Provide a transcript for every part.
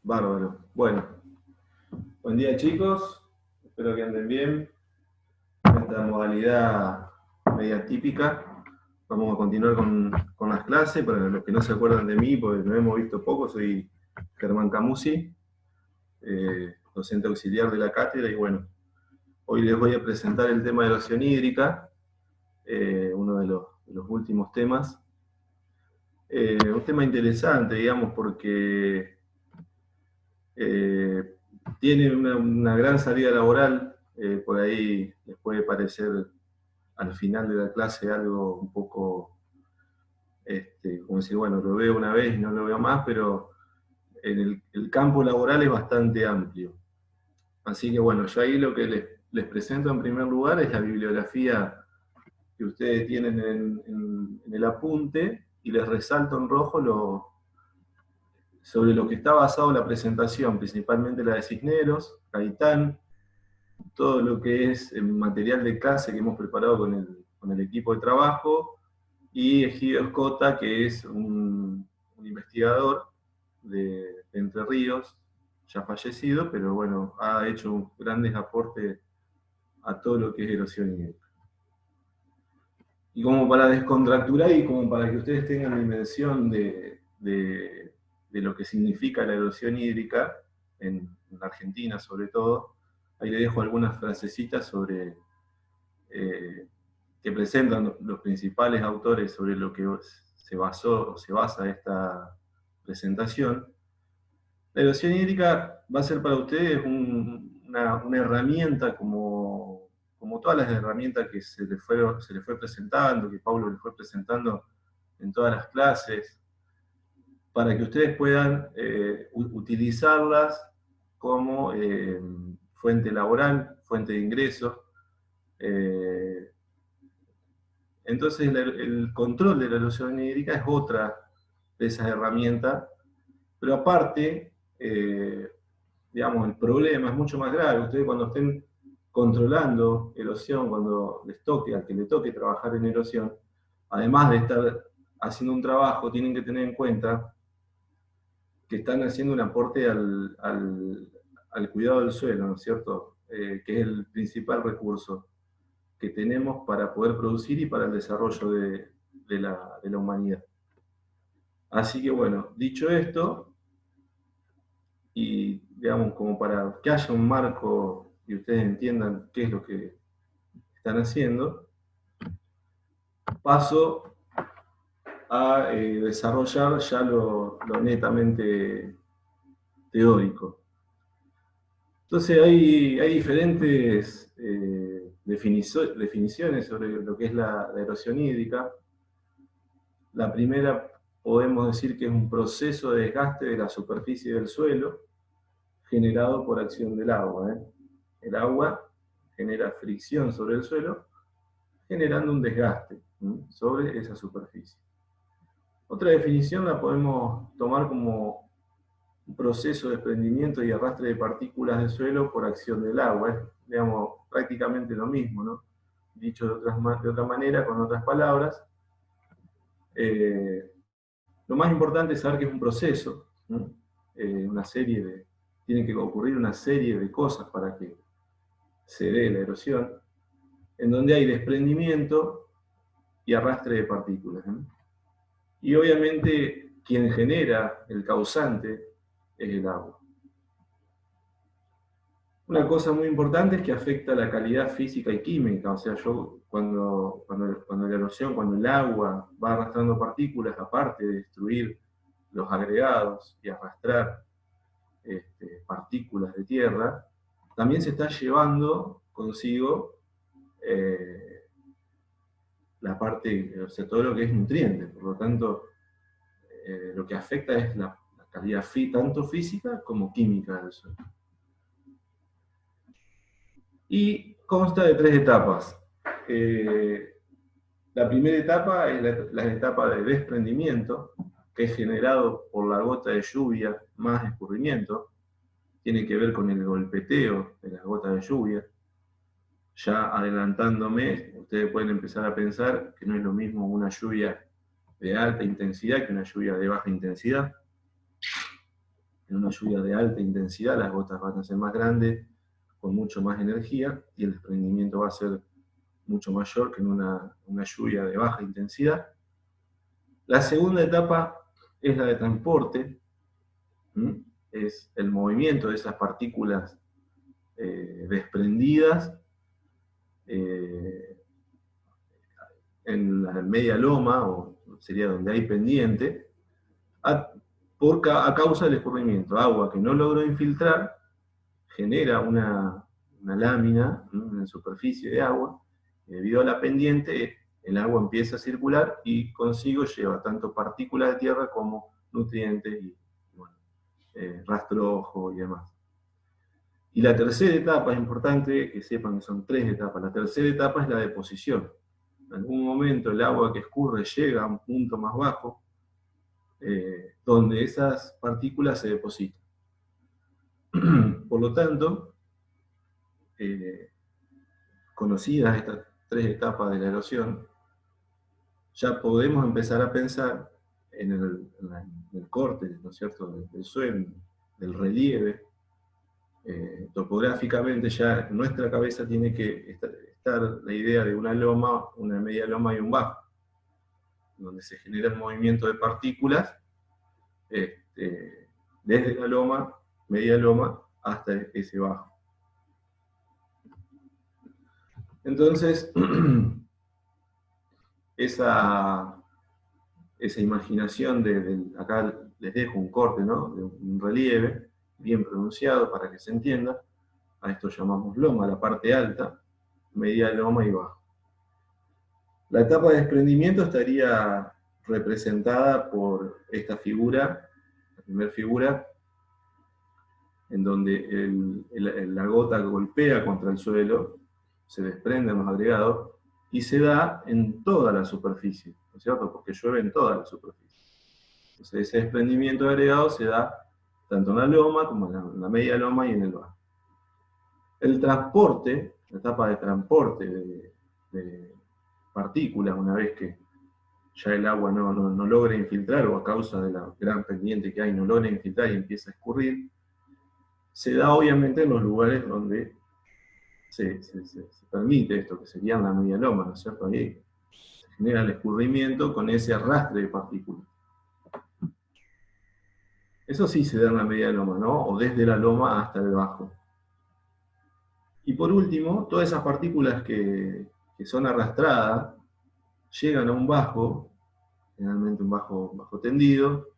Bárbaro. Bueno, buen día chicos, espero que anden bien. En esta modalidad media típica, vamos a continuar con las clases. Para los que no se acuerdan de mí, porque no hemos visto poco, soy Germán Camusi, docente auxiliar de la cátedra, y bueno, hoy les voy a presentar el tema de erosión hídrica, uno de los últimos temas. Un tema interesante, digamos, porque tiene una gran salida laboral. Por ahí les puede parecer al final de la clase algo un poco, como decir, bueno, lo veo una vez y no lo veo más, pero el campo laboral es bastante amplio. Así que bueno, yo ahí lo que les presento en primer lugar es la bibliografía que ustedes tienen en el apunte, y les resalto en rojo sobre lo que está basado la presentación, principalmente la de Cisneros, Gaitán, todo lo que es el material de clase que hemos preparado con el equipo de trabajo, y Egidio Escota, que es un investigador de Entre Ríos, ya fallecido, pero bueno, ha hecho grandes aportes a todo lo que es erosión hídrica. Y como para descontracturar y como para que ustedes tengan la dimensión de lo que significa la erosión hídrica, en Argentina sobre todo, ahí les dejo algunas frasecitas sobre, que presentan los principales autores sobre lo que se basa esta presentación. La erosión hídrica va a ser para ustedes una herramienta como todas las herramientas que se les fue presentando, que Paulo les fue presentando en todas las clases, para que ustedes puedan utilizarlas como fuente laboral, fuente de ingresos. Entonces el control de la erosión hídrica es otra de esas herramientas, pero aparte, digamos, el problema es mucho más grave. Ustedes, cuando estén controlando erosión, cuando al que le toque trabajar en erosión, además de estar haciendo un trabajo, tienen que tener en cuenta que están haciendo un aporte al cuidado del suelo, ¿no es cierto? Que es el principal recurso que tenemos para poder producir y para el desarrollo de la humanidad. Así que bueno, dicho esto, y digamos, como para que haya un marco y ustedes entiendan qué es lo que están haciendo, paso a desarrollar ya lo netamente teórico. Entonces hay diferentes definiciones sobre lo que es la erosión hídrica. La primera, podemos decir que es un proceso de desgaste de la superficie del suelo generado por acción del agua. El agua genera fricción sobre el suelo, generando un desgaste sobre esa superficie. Otra definición la podemos tomar como un proceso de desprendimiento y arrastre de partículas de suelo por acción del agua. Es, digamos, prácticamente lo mismo, ¿no? Dicho de otra manera, con otras palabras. Lo más importante es saber que es un proceso, ¿no? Tiene que ocurrir una serie de cosas para que se dé la erosión, en donde hay desprendimiento y arrastre de partículas, ¿no? Y obviamente quien genera, el causante, es el agua. Una cosa muy importante es que afecta la calidad física y química. O sea, cuando la erosión, cuando el agua va arrastrando partículas, aparte de destruir los agregados y arrastrar partículas de tierra, también se está llevando consigo la parte, o sea, todo lo que es nutriente. Por lo tanto, lo que afecta es la calidad tanto física como química del suelo. Y consta de 3 etapas. La primera etapa es la etapa de desprendimiento, que es generado por la gota de lluvia más escurrimiento. Tiene que ver con el golpeteo de las gotas de lluvia. Ya adelantándome, ustedes pueden empezar a pensar que no es lo mismo una lluvia de alta intensidad que una lluvia de baja intensidad. En una lluvia de alta intensidad las gotas van a ser más grandes, con mucho más energía, y el desprendimiento va a ser mucho mayor que en una lluvia de baja intensidad. La segunda etapa es la de transporte, es el movimiento de esas partículas desprendidas en la media loma, o sería donde hay pendiente, a causa del escurrimiento. Agua que no logró infiltrar genera una lámina, una superficie de agua, y debido a la pendiente el agua empieza a circular y consigo lleva tanto partículas de tierra como nutrientes y bueno, rastrojo y demás. Y la tercera etapa, es importante que sepan que son 3 etapas. La tercera etapa es la deposición. En algún momento el agua que escurre llega a un punto más bajo, donde esas partículas se depositan. Por lo tanto, conocidas estas 3 etapas de la erosión, ya podemos empezar a pensar en el corte, ¿no es cierto?, del suelo, del relieve. Topográficamente ya en nuestra cabeza tiene que estar la idea de una loma, una media loma y un bajo, donde se genera el movimiento de partículas desde la loma, media loma, hasta ese bajo. Entonces, esa imaginación acá les dejo un corte, ¿no?, de un relieve bien pronunciado para que se entienda. A esto llamamos loma, la parte alta, media loma y bajo. La etapa de desprendimiento estaría representada por esta figura, la primera figura, en donde la gota golpea contra el suelo, se desprenden los agregados y se da en toda la superficie, ¿no es cierto?, porque llueve en toda la superficie. Entonces ese desprendimiento de agregados se da tanto en la loma como en la media loma y en el bajo. El transporte, la etapa de transporte de partículas, una vez que ya el agua no logra infiltrar, o a causa de la gran pendiente que hay no logra infiltrar y empieza a escurrir, se da obviamente en los lugares donde se permite esto, que sería la media loma, ¿no es cierto? Ahí se genera el escurrimiento con ese arrastre de partículas. Eso sí se da en la media loma, ¿no?, o desde la loma hasta el bajo. Y por último, todas esas partículas que son arrastradas llegan a un bajo, generalmente un bajo tendido,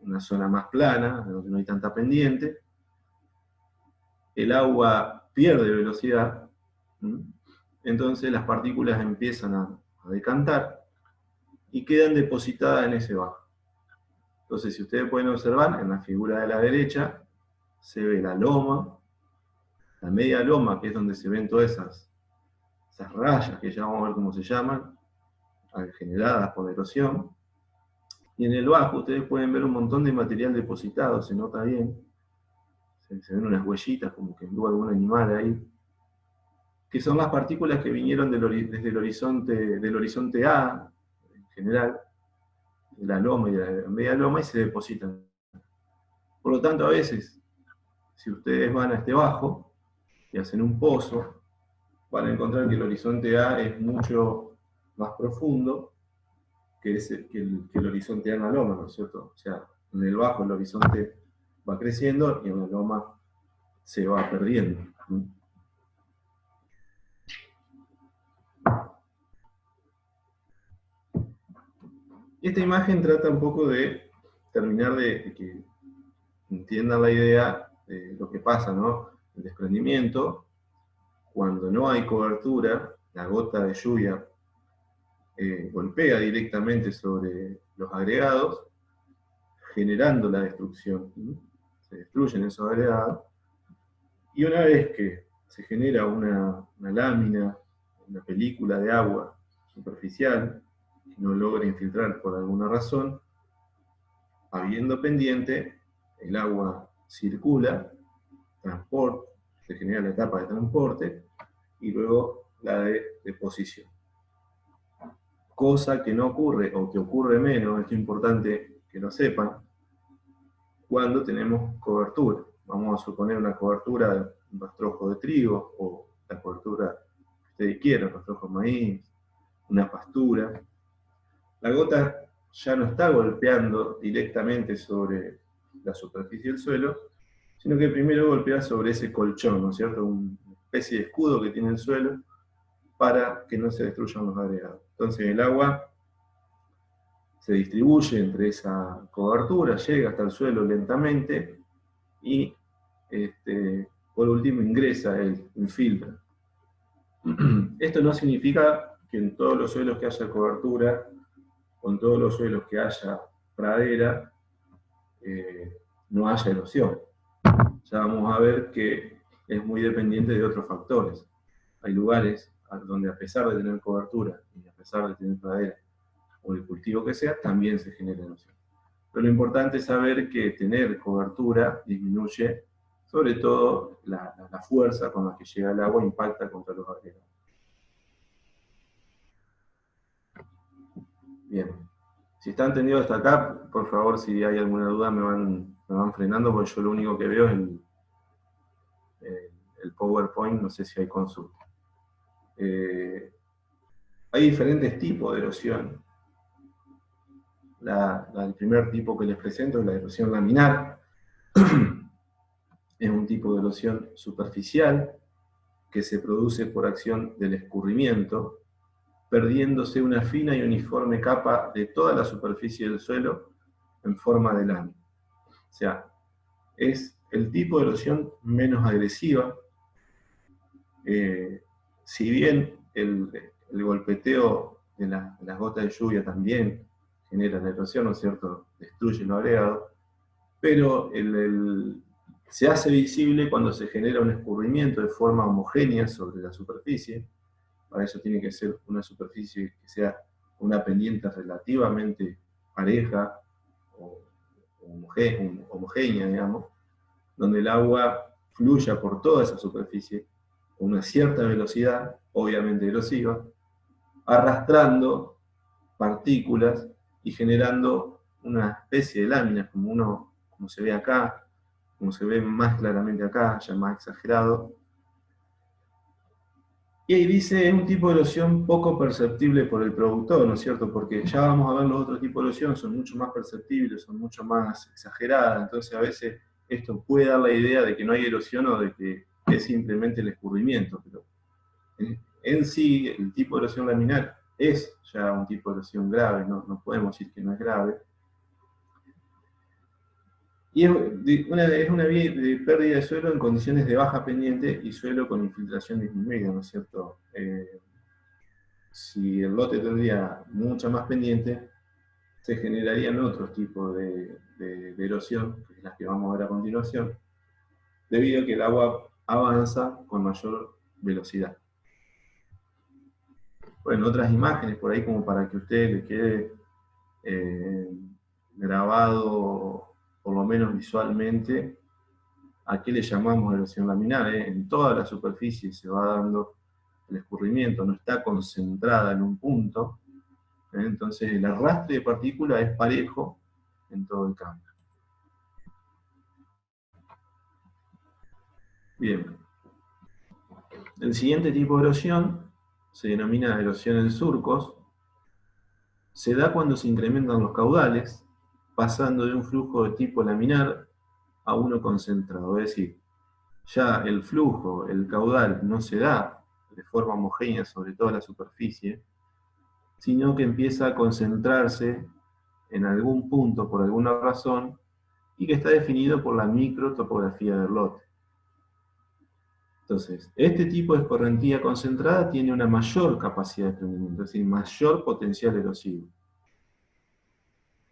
una zona más plana, donde no hay tanta pendiente. El agua pierde velocidad, entonces las partículas empiezan a decantar y quedan depositadas en ese bajo. Entonces, si ustedes pueden observar, en la figura de la derecha se ve la loma, la media loma, que es donde se ven todas esas rayas, que ya vamos a ver cómo se llaman, generadas por la erosión. Y en el bajo ustedes pueden ver un montón de material depositado, se nota bien. Se ven unas huellitas, como que anduvo algún animal ahí, que son las partículas que vinieron desde el horizonte A, en general, de la loma y de la media loma, y se depositan. Por lo tanto, a veces, si ustedes van a este bajo y hacen un pozo, van a encontrar que el horizonte A es mucho más profundo que el horizonte A en la loma, ¿no es cierto? O sea, en el bajo el horizonte va creciendo y en la loma se va perdiendo. Esta imagen trata un poco de terminar de que entiendan la idea de lo que pasa, ¿no? El desprendimiento, cuando no hay cobertura, la gota de lluvia golpea directamente sobre los agregados, generando la destrucción. Se destruyen esos agregados, y una vez que se genera una lámina, una película de agua superficial, que no logra infiltrar por alguna razón, habiendo pendiente, el agua circula, se genera la etapa de transporte, y luego la de deposición. Cosa que no ocurre, o que ocurre menos, esto es importante que lo sepan, cuando tenemos cobertura. Vamos a suponer una cobertura de un rastrojo de trigo, o la cobertura que ustedes quieran, rastrojo de maíz, una pastura. La gota ya no está golpeando directamente sobre la superficie del suelo, sino que primero golpea sobre ese colchón, ¿no es cierto? Una especie de escudo que tiene el suelo para que no se destruyan los agregados. Entonces el agua se distribuye entre esa cobertura, llega hasta el suelo lentamente y por último ingresa, infiltra. Esto no significa que en todos los suelos que haya cobertura, o en todos los suelos que haya pradera, no haya erosión. Ya vamos a ver que es muy dependiente de otros factores. Hay lugares donde a pesar de tener cobertura y a pesar de tener pradera o el cultivo que sea, también se genera erosión. Pero lo importante es saber que tener cobertura disminuye sobre todo la fuerza con la que llega el agua impacta contra los agregados. Bien. Si está entendido hasta acá, por favor, si hay alguna duda me van frenando, porque yo lo único que veo es el PowerPoint, no sé si hay consulta. Hay diferentes tipos de erosión. El primer tipo que les presento es la erosión laminar. Es un tipo de erosión superficial que se produce por acción del escurrimiento, perdiéndose una fina y uniforme capa de toda la superficie del suelo en forma de lámina. O sea, es el tipo de erosión menos agresiva. Si bien el golpeteo de las gotas de lluvia también genera la erosión, ¿no es cierto? Destruye lo agregado, pero se hace visible cuando se genera un escurrimiento de forma homogénea sobre la superficie. Para eso tiene que ser una superficie que sea una pendiente relativamente pareja o homogénea, digamos, donde el agua fluya por toda esa superficie con una cierta velocidad, obviamente erosiva, arrastrando partículas y generando una especie de láminas, como se ve acá, como se ve más claramente acá, ya más exagerado. Y ahí dice, es un tipo de erosión poco perceptible por el productor, ¿no es cierto? Porque ya vamos a ver los otros tipos de erosión, son mucho más perceptibles, son mucho más exageradas, entonces a veces esto puede dar la idea de que no hay erosión o de que es simplemente el escurrimiento, pero en sí el tipo de erosión laminar es ya un tipo de erosión grave, no podemos decir que no es grave. Y es una vía de pérdida de suelo en condiciones de baja pendiente y suelo con infiltración disminuida, ¿no es cierto? Si el lote tendría mucha más pendiente, se generarían otros tipos de erosión, que es las que vamos a ver a continuación, debido a que el agua avanza con mayor velocidad. Bueno, otras imágenes por ahí como para que a usted le quede grabado, por lo menos visualmente, a qué le llamamos erosión laminar. En toda la superficie se va dando el escurrimiento, no está concentrada en un punto, entonces el arrastre de partículas es parejo en todo el campo. Bien. El siguiente tipo de erosión se denomina erosión en surcos. Se da cuando se incrementan los caudales, pasando de un flujo de tipo laminar a uno concentrado. Es decir, ya el flujo, el caudal, no se da de forma homogénea sobre toda la superficie, sino que empieza a concentrarse en algún punto por alguna razón y que está definido por la microtopografía del lote. Entonces, este tipo de escorrentía concentrada tiene una mayor capacidad de desprendimiento, es decir, mayor potencial erosivo.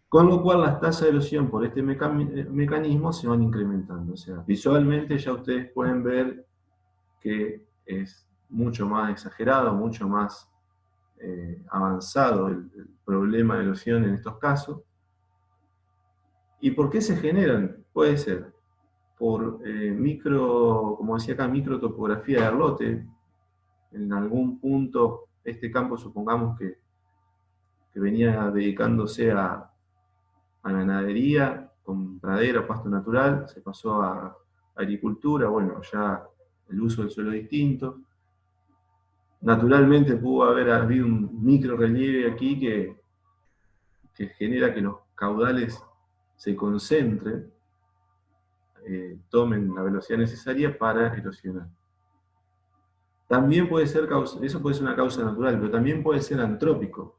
Con lo cual las tasas de erosión por este mecanismo se van incrementando. O sea, visualmente ya ustedes pueden ver que es mucho más exagerado, mucho más avanzado el problema de erosión en estos casos. ¿Y por qué se generan? Puede ser por como decía acá, microtopografía del lote. En algún punto, este campo supongamos que venía dedicándose a ganadería con pradera, pasto natural, se pasó a agricultura, bueno, ya el uso del suelo es distinto. Naturalmente pudo haber habido un micro relieve aquí que genera que los caudales se concentren, tomen la velocidad necesaria para erosionar. También puede ser eso puede ser una causa natural, pero también puede ser antrópico.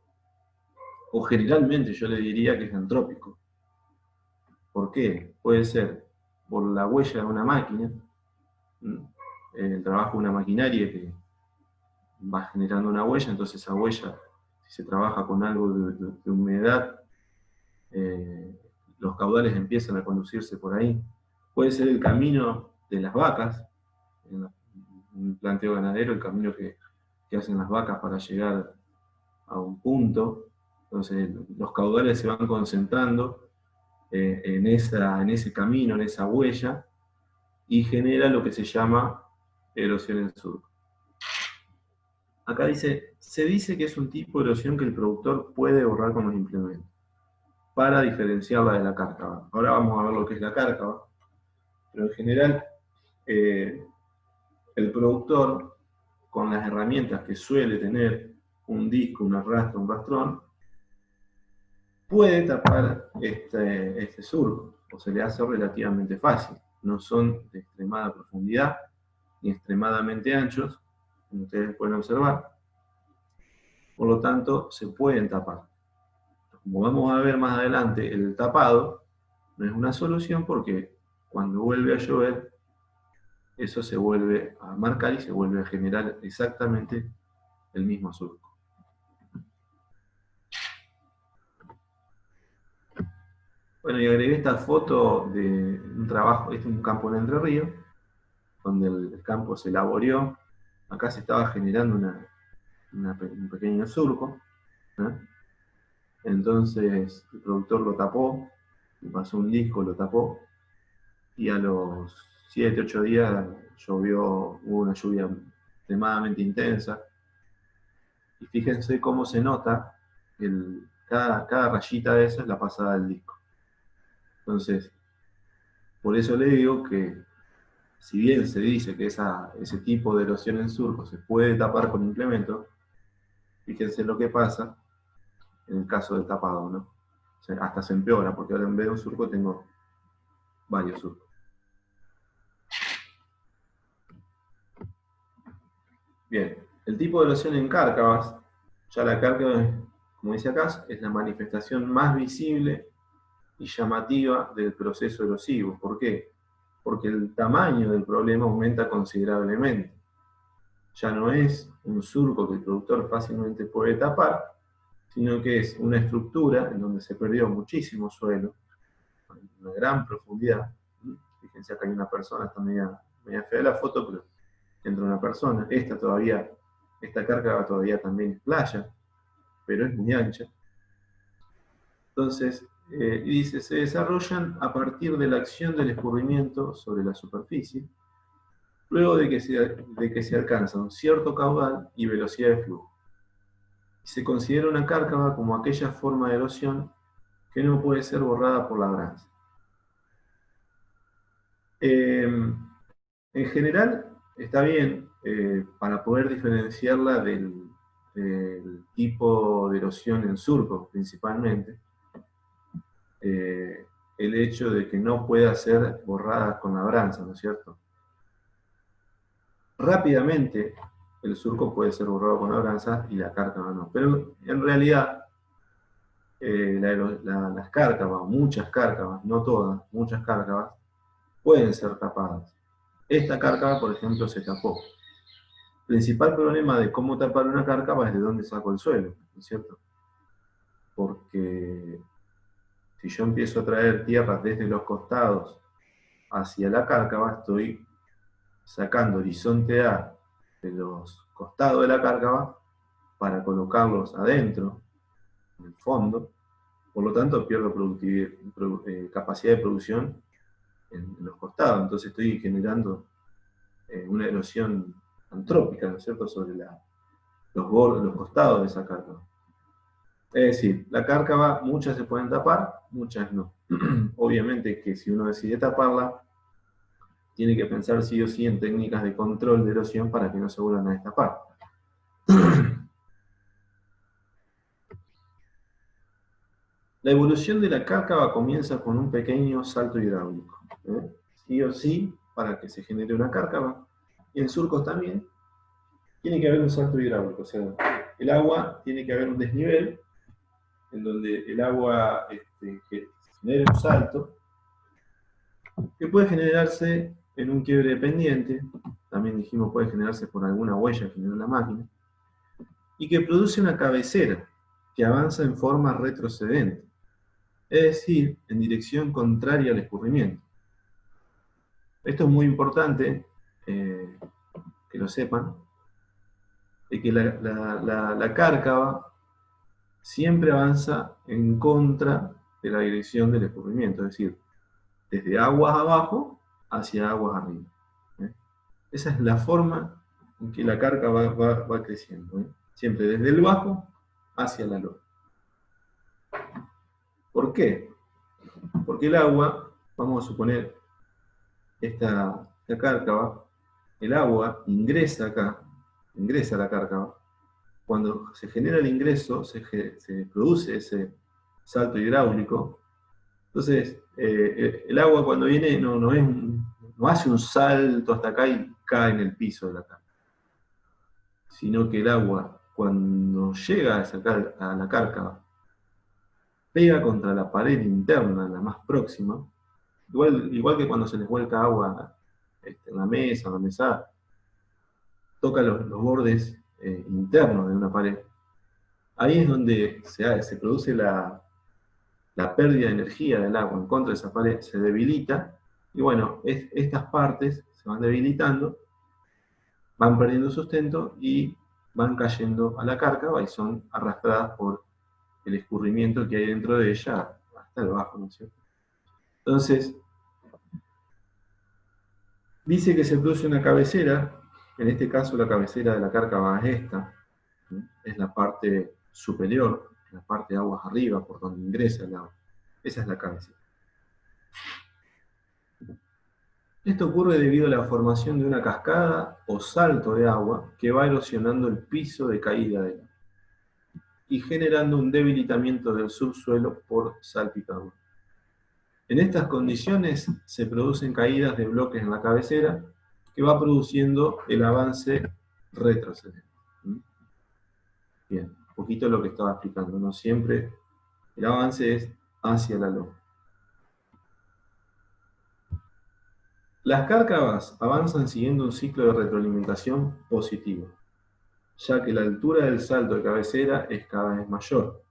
O generalmente yo le diría que es antrópico. ¿Por qué? Puede ser por la huella de una máquina, el trabajo de una maquinaria que va generando una huella, entonces esa huella, si se trabaja con algo de humedad, los caudales empiezan a conducirse por ahí. Puede ser el camino de las vacas, en un planteo ganadero, el camino que hacen las vacas para llegar a un punto. Entonces los caudales se van concentrando en ese camino, en esa huella, y genera lo que se llama erosión en surco. Acá dice, se dice que es un tipo de erosión que el productor puede borrar con los implementos, para diferenciarla de la cárcava. Ahora vamos a ver lo que es la cárcava, pero en general el productor, con las herramientas que suele tener, un disco, un arrastre, un rastrón, puede tapar este surco, o se le hace relativamente fácil. No son de extremada profundidad, ni extremadamente anchos, como ustedes pueden observar. Por lo tanto, se pueden tapar. Como vamos a ver más adelante, el tapado no es una solución porque cuando vuelve a llover, eso se vuelve a marcar y se vuelve a generar exactamente el mismo surco. Bueno, y agregué esta foto de un trabajo, este es un campo en Entre Ríos, donde el campo se laboreó. Acá se estaba generando un pequeño surco, ¿eh? Entonces el productor lo tapó, le pasó un disco, lo tapó, y a los 7, 8 días hubo una lluvia extremadamente intensa. Y fíjense cómo se nota cada rayita de esa es la pasada del disco. Entonces, por eso le digo que, si bien se dice que ese tipo de erosión en surco se puede tapar con implementos, fíjense lo que pasa en el caso del tapado, ¿no? O sea, hasta se empeora, porque ahora en vez de un surco tengo varios surcos. Bien, el tipo de erosión en cárcavas, ya la cárcava, como dice acá, es la manifestación más visible y llamativa del proceso erosivo. ¿Por qué? Porque el tamaño del problema aumenta considerablemente. Ya no es un surco que el productor fácilmente puede tapar, sino que es una estructura en donde se perdió muchísimo suelo, una gran profundidad. Fíjense, acá hay una persona, está media fea la foto, pero entra una persona. Esta cárcava todavía también es playa, pero es muy ancha. Entonces, dice, se desarrollan a partir de la acción del escurrimiento sobre la superficie, luego de que se alcanza un cierto caudal y velocidad de flujo. Y se considera una cárcava como aquella forma de erosión que no puede ser borrada por labranza. En general, está bien, para poder diferenciarla del tipo de erosión en surco, principalmente, el hecho de que no pueda ser borrada con labranza, ¿no es cierto? Rápidamente el surco puede ser borrado con labranza y la cárcava no, pero en realidad las cárcavas, muchas cárcavas, no todas, muchas cárcavas, pueden ser tapadas. Esta cárcava, por ejemplo, se tapó. El principal problema de cómo tapar una cárcava es de dónde saco el suelo, ¿no es cierto? Porque si yo empiezo a traer tierra desde los costados hacia la cárcava, estoy sacando horizonte A de los costados de la cárcava para colocarlos adentro, en el fondo. Por lo tanto, pierdo capacidad de producción en los costados. Entonces estoy generando una erosión antrópica, ¿no es cierto?, sobre los costados de esa cárcava. Es decir, la cárcava, muchas se pueden tapar, muchas no. Obviamente que si uno decide taparla, tiene que pensar sí o sí en técnicas de control de erosión para que no se vuelvan a destapar. La evolución de la cárcava comienza con un pequeño salto hidráulico. Sí o sí, para que se genere una cárcava, y en surcos también, tiene que haber un salto hidráulico. O sea, el agua tiene que haber un desnivel, en donde el agua que genere un salto, que puede generarse en un quiebre pendiente, también dijimos puede generarse por alguna huella que genera la máquina, y que produce una cabecera que avanza en forma retrocedente, es decir, en dirección contraria al escurrimiento. Esto es muy importante que lo sepan, de que la cárcava siempre avanza en contra de la dirección del escurrimiento, es decir, desde aguas abajo hacia aguas arriba. Esa es la forma en que la cárcava va creciendo, siempre desde el bajo hacia la loma. ¿Por qué? Porque el agua, vamos a suponer, esta cárcava, el agua ingresa acá, ingresa a la cárcava. Cuando se genera el ingreso, se produce ese salto hidráulico. Entonces, el agua cuando viene no hace un salto hasta acá y cae en el piso de la cárcava, sino que el agua, cuando llega a la cárcava, pega contra la pared interna, la más próxima, igual que cuando se les vuelca agua en la mesa, en la mesada, toca los bordes internos de una pared. Ahí es donde se produce la pérdida de energía del agua en contra de esa pared, se debilita, y bueno, estas partes se van debilitando, van perdiendo sustento y van cayendo a la cárcava y son arrastradas por el escurrimiento que hay dentro de ella hasta el bajo, ¿no es cierto? Entonces, dice que se produce una cabecera, en este caso la cabecera de la cárcava es esta, ¿sí? Es la parte superior, la parte de aguas arriba, por donde ingresa el agua. Esa es la cabecera. Esto ocurre debido a la formación de una cascada o salto de agua que va erosionando el piso de caída del agua y generando un debilitamiento del subsuelo por salpicadura. En estas condiciones se producen caídas de bloques en la cabecera que va produciendo el avance retrocedente. Bien, un poquito lo que estaba explicando, no siempre el avance es hacia la loma. Las cárcavas avanzan siguiendo un ciclo de retroalimentación positivo, ya que la altura del salto de cabecera es cada vez mayor,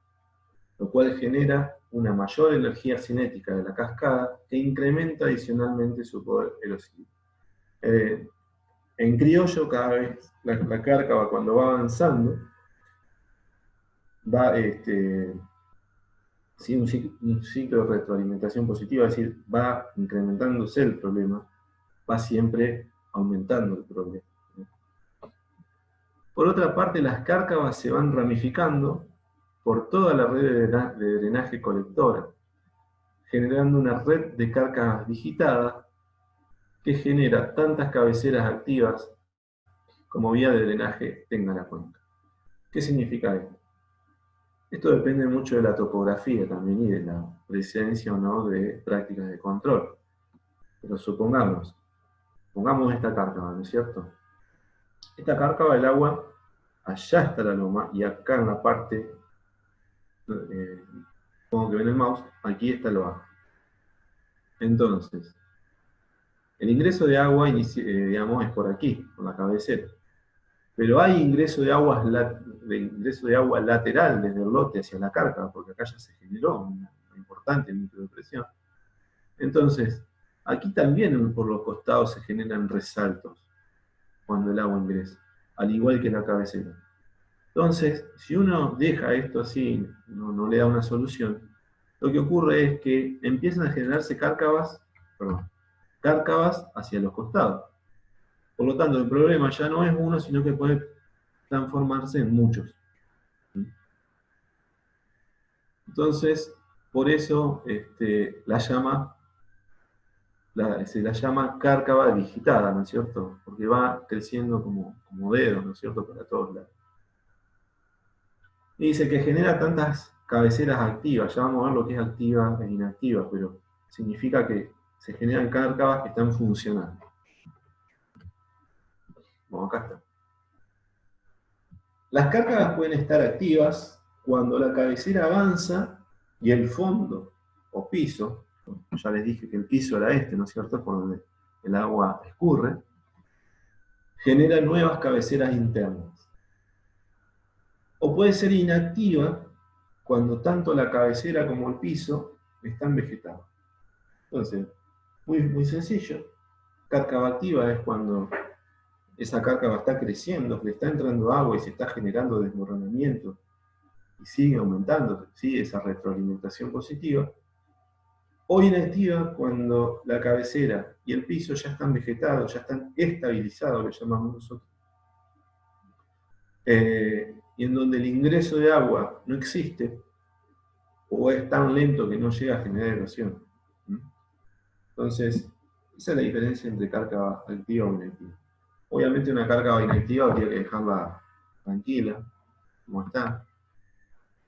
lo cual genera una mayor energía cinética de la cascada que incrementa adicionalmente su poder erosivo. En criollo, cada vez la cárcava cuando va avanzando, va un ciclo de retroalimentación positiva, es decir, va incrementándose el problema, va siempre aumentando el problema. Por otra parte, las cárcavas se van ramificando por toda la red de drenaje colectora, generando una red de cárcavas digitadas que genera tantas cabeceras activas como vía de drenaje tenga la cuenca. ¿Qué significa esto? Esto depende mucho de la topografía también y de la presencia o no de prácticas de control. Pero pongamos esta cárcava, ¿no es cierto? Esta cárcava, el agua, allá está la loma y acá en la parte, como que ven el mouse, aquí está lo bajo. Entonces, el ingreso de agua, digamos, es por aquí, por la cabecera. Pero hay ingreso de agua lateral desde el lote hacia la cárcava, porque acá ya se generó una importante microdepresión. Entonces, aquí también por los costados se generan resaltos cuando el agua ingresa, al igual que la cabecera. Entonces, si uno deja esto así, no le da una solución, lo que ocurre es que empiezan a generarse cárcavas hacia los costados. Por lo tanto, el problema ya no es uno, sino que puede transformarse en muchos. Entonces, por eso se la llama cárcava digitada, ¿no es cierto? Porque va creciendo como dedos, ¿no es cierto?, para todos lados. Y dice que genera tantas cabeceras activas, ya vamos a ver lo que es activa e inactiva, pero significa que se generan cárcavas que están funcionando. Bueno, acá está. Las cárcavas pueden estar activas cuando la cabecera avanza y el fondo o piso, ya les dije que el piso era este, ¿no es cierto?, por donde el agua escurre, genera nuevas cabeceras internas. O puede ser inactiva cuando tanto la cabecera como el piso están vegetados. Entonces, muy sencillo. Cárcava activa es cuando esa cárcava está creciendo, le está entrando agua y se está generando desmoronamiento y sigue aumentando, sigue esa retroalimentación positiva. O inactiva cuando la cabecera y el piso ya están vegetados, ya están estabilizados, que llamamos nosotros. Y en donde el ingreso de agua no existe, o es tan lento que no llega a generar erosión. Entonces, esa es la diferencia entre cárcava activa o inactiva. Obviamente una cárcava inactiva habría que dejarla tranquila, como está,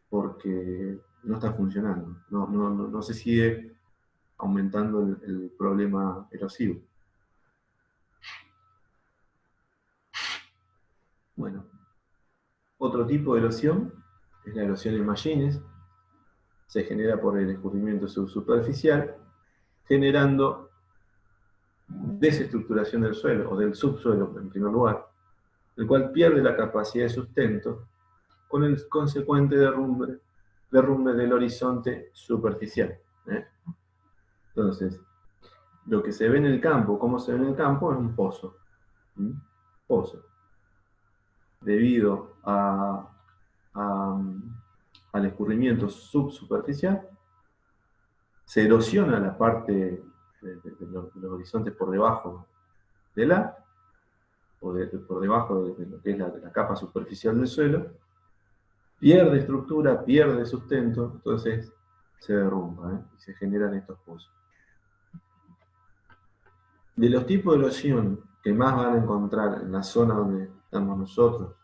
porque no está funcionando, no se sigue aumentando el problema erosivo. Bueno, otro tipo de erosión es la erosión en mallines. Se genera por el escurrimiento subsuperficial, generando desestructuración del suelo, o del subsuelo en primer lugar, el cual pierde la capacidad de sustento con el consecuente derrumbe del horizonte superficial. Entonces, lo que se ve en el campo, cómo se ve en el campo, es un pozo. Pozo. Debido al escurrimiento subsuperficial, se erosiona la parte de los horizontes por debajo por debajo de lo que es la capa superficial del suelo, pierde estructura, pierde sustento, entonces se derrumba y se generan estos pozos. De los tipos de erosión que más van a encontrar en la zona donde estamos nosotros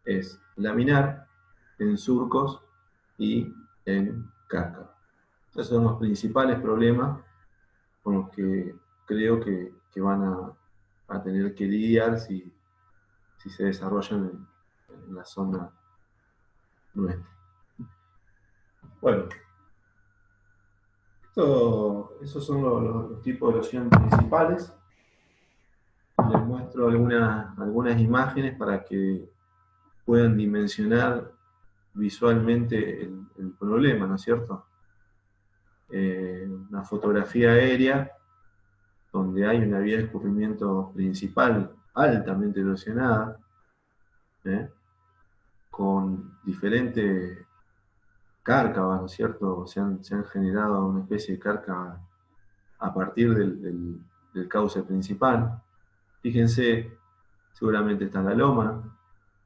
es laminar, en surcos y en cárcava. Esos son los principales problemas con los que creo que van a tener que lidiar si se desarrollan en la zona nuestra. Bueno, esos son los tipos de erosión principales. Les muestro algunas imágenes para que puedan dimensionar visualmente el problema, ¿no es cierto? Una fotografía aérea donde hay una vía de escurrimiento principal altamente erosionada, con diferentes cárcavas, ¿no es cierto? Se han generado una especie de cárcava a partir del cauce principal. Fíjense, seguramente está en la loma,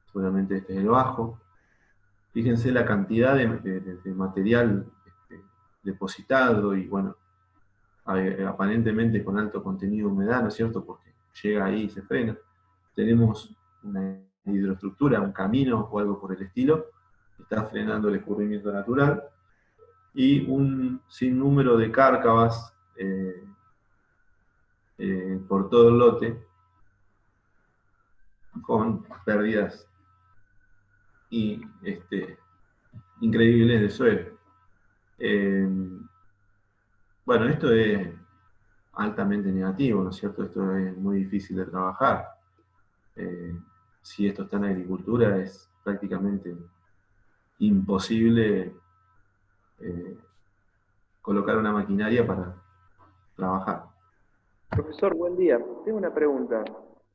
seguramente este es el bajo. Fíjense la cantidad de material depositado y, bueno, aparentemente con alto contenido de humedad, ¿no es cierto? Porque llega ahí y se frena. Tenemos una hidroestructura, un camino o algo por el estilo, que está frenando el escurrimiento natural, y un sinnúmero de cárcavas por todo el lote, con pérdidas increíbles de suelo. Bueno, esto es altamente negativo, ¿no es cierto? Esto es muy difícil de trabajar. Si esto está en agricultura, es prácticamente imposible colocar una maquinaria para trabajar. Profesor, buen día. Tengo una pregunta.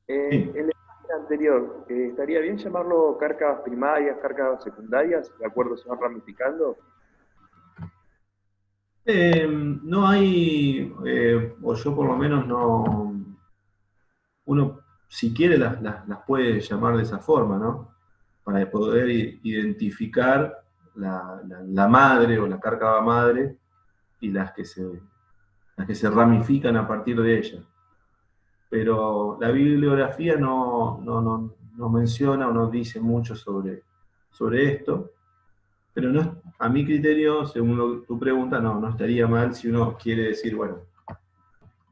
Sí. En la imagen anterior, ¿estaría bien llamarlo cárcavas primarias, cárcavas secundarias, de acuerdo se van ramificando? No hay, o yo por lo menos no, uno si quiere las puede llamar de esa forma, ¿no? Para poder identificar la madre o la cárcava madre y las que se ramifican a partir de ella. Pero la bibliografía no menciona o no dice mucho sobre esto, pero no, a mi criterio, según tu pregunta, no estaría mal si uno quiere decir, bueno,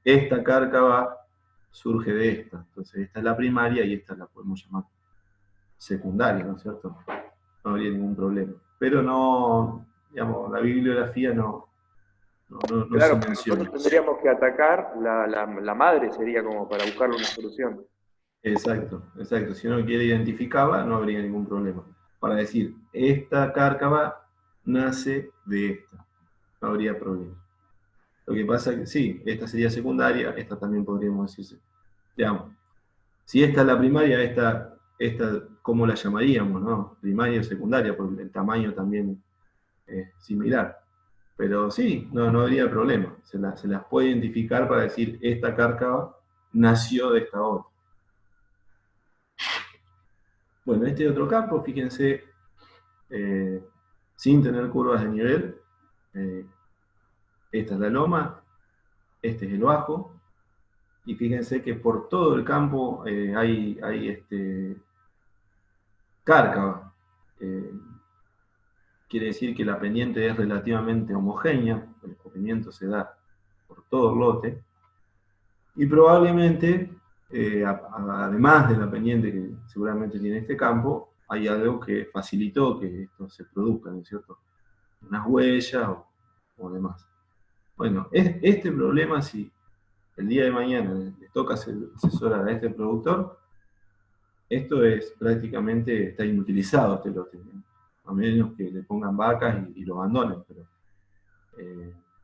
esta cárcava surge de esta, entonces esta es la primaria y esta la podemos llamar secundaria, ¿no es cierto? No habría ningún problema. Pero no, digamos, la bibliografía no se Claro, pero menciona. nosotros tendríamos que atacar la madre, sería como para buscarle una solución. Exacto. Si uno quiere identificarla, no habría ningún problema. Para decir, esta cárcava nace de esta, no habría problema. Lo que pasa es que sí, esta sería secundaria, esta también podríamos decirse. Digamos, si esta es la primaria, esta ¿cómo la llamaríamos, no? Primaria o secundaria, porque el tamaño también es similar. Pero sí, no habría problema. Se las puede identificar para decir, esta cárcava nació de esta otra. Bueno, este otro campo, fíjense, sin tener curvas de nivel, esta es la loma, este es el bajo, y fíjense que por todo el campo hay cárcava. Quiere decir que la pendiente es relativamente homogénea, el escurrimiento se da por todo el lote, y probablemente, además de la pendiente que seguramente tiene este campo, hay algo que facilitó que esto se produzca, ¿no es cierto? Unas huellas o demás. Bueno, este problema, si el día de mañana le toca asesorar a este productor, esto es prácticamente, está inutilizado este lote, ¿no? A menos que le pongan vacas y lo abandonen, pero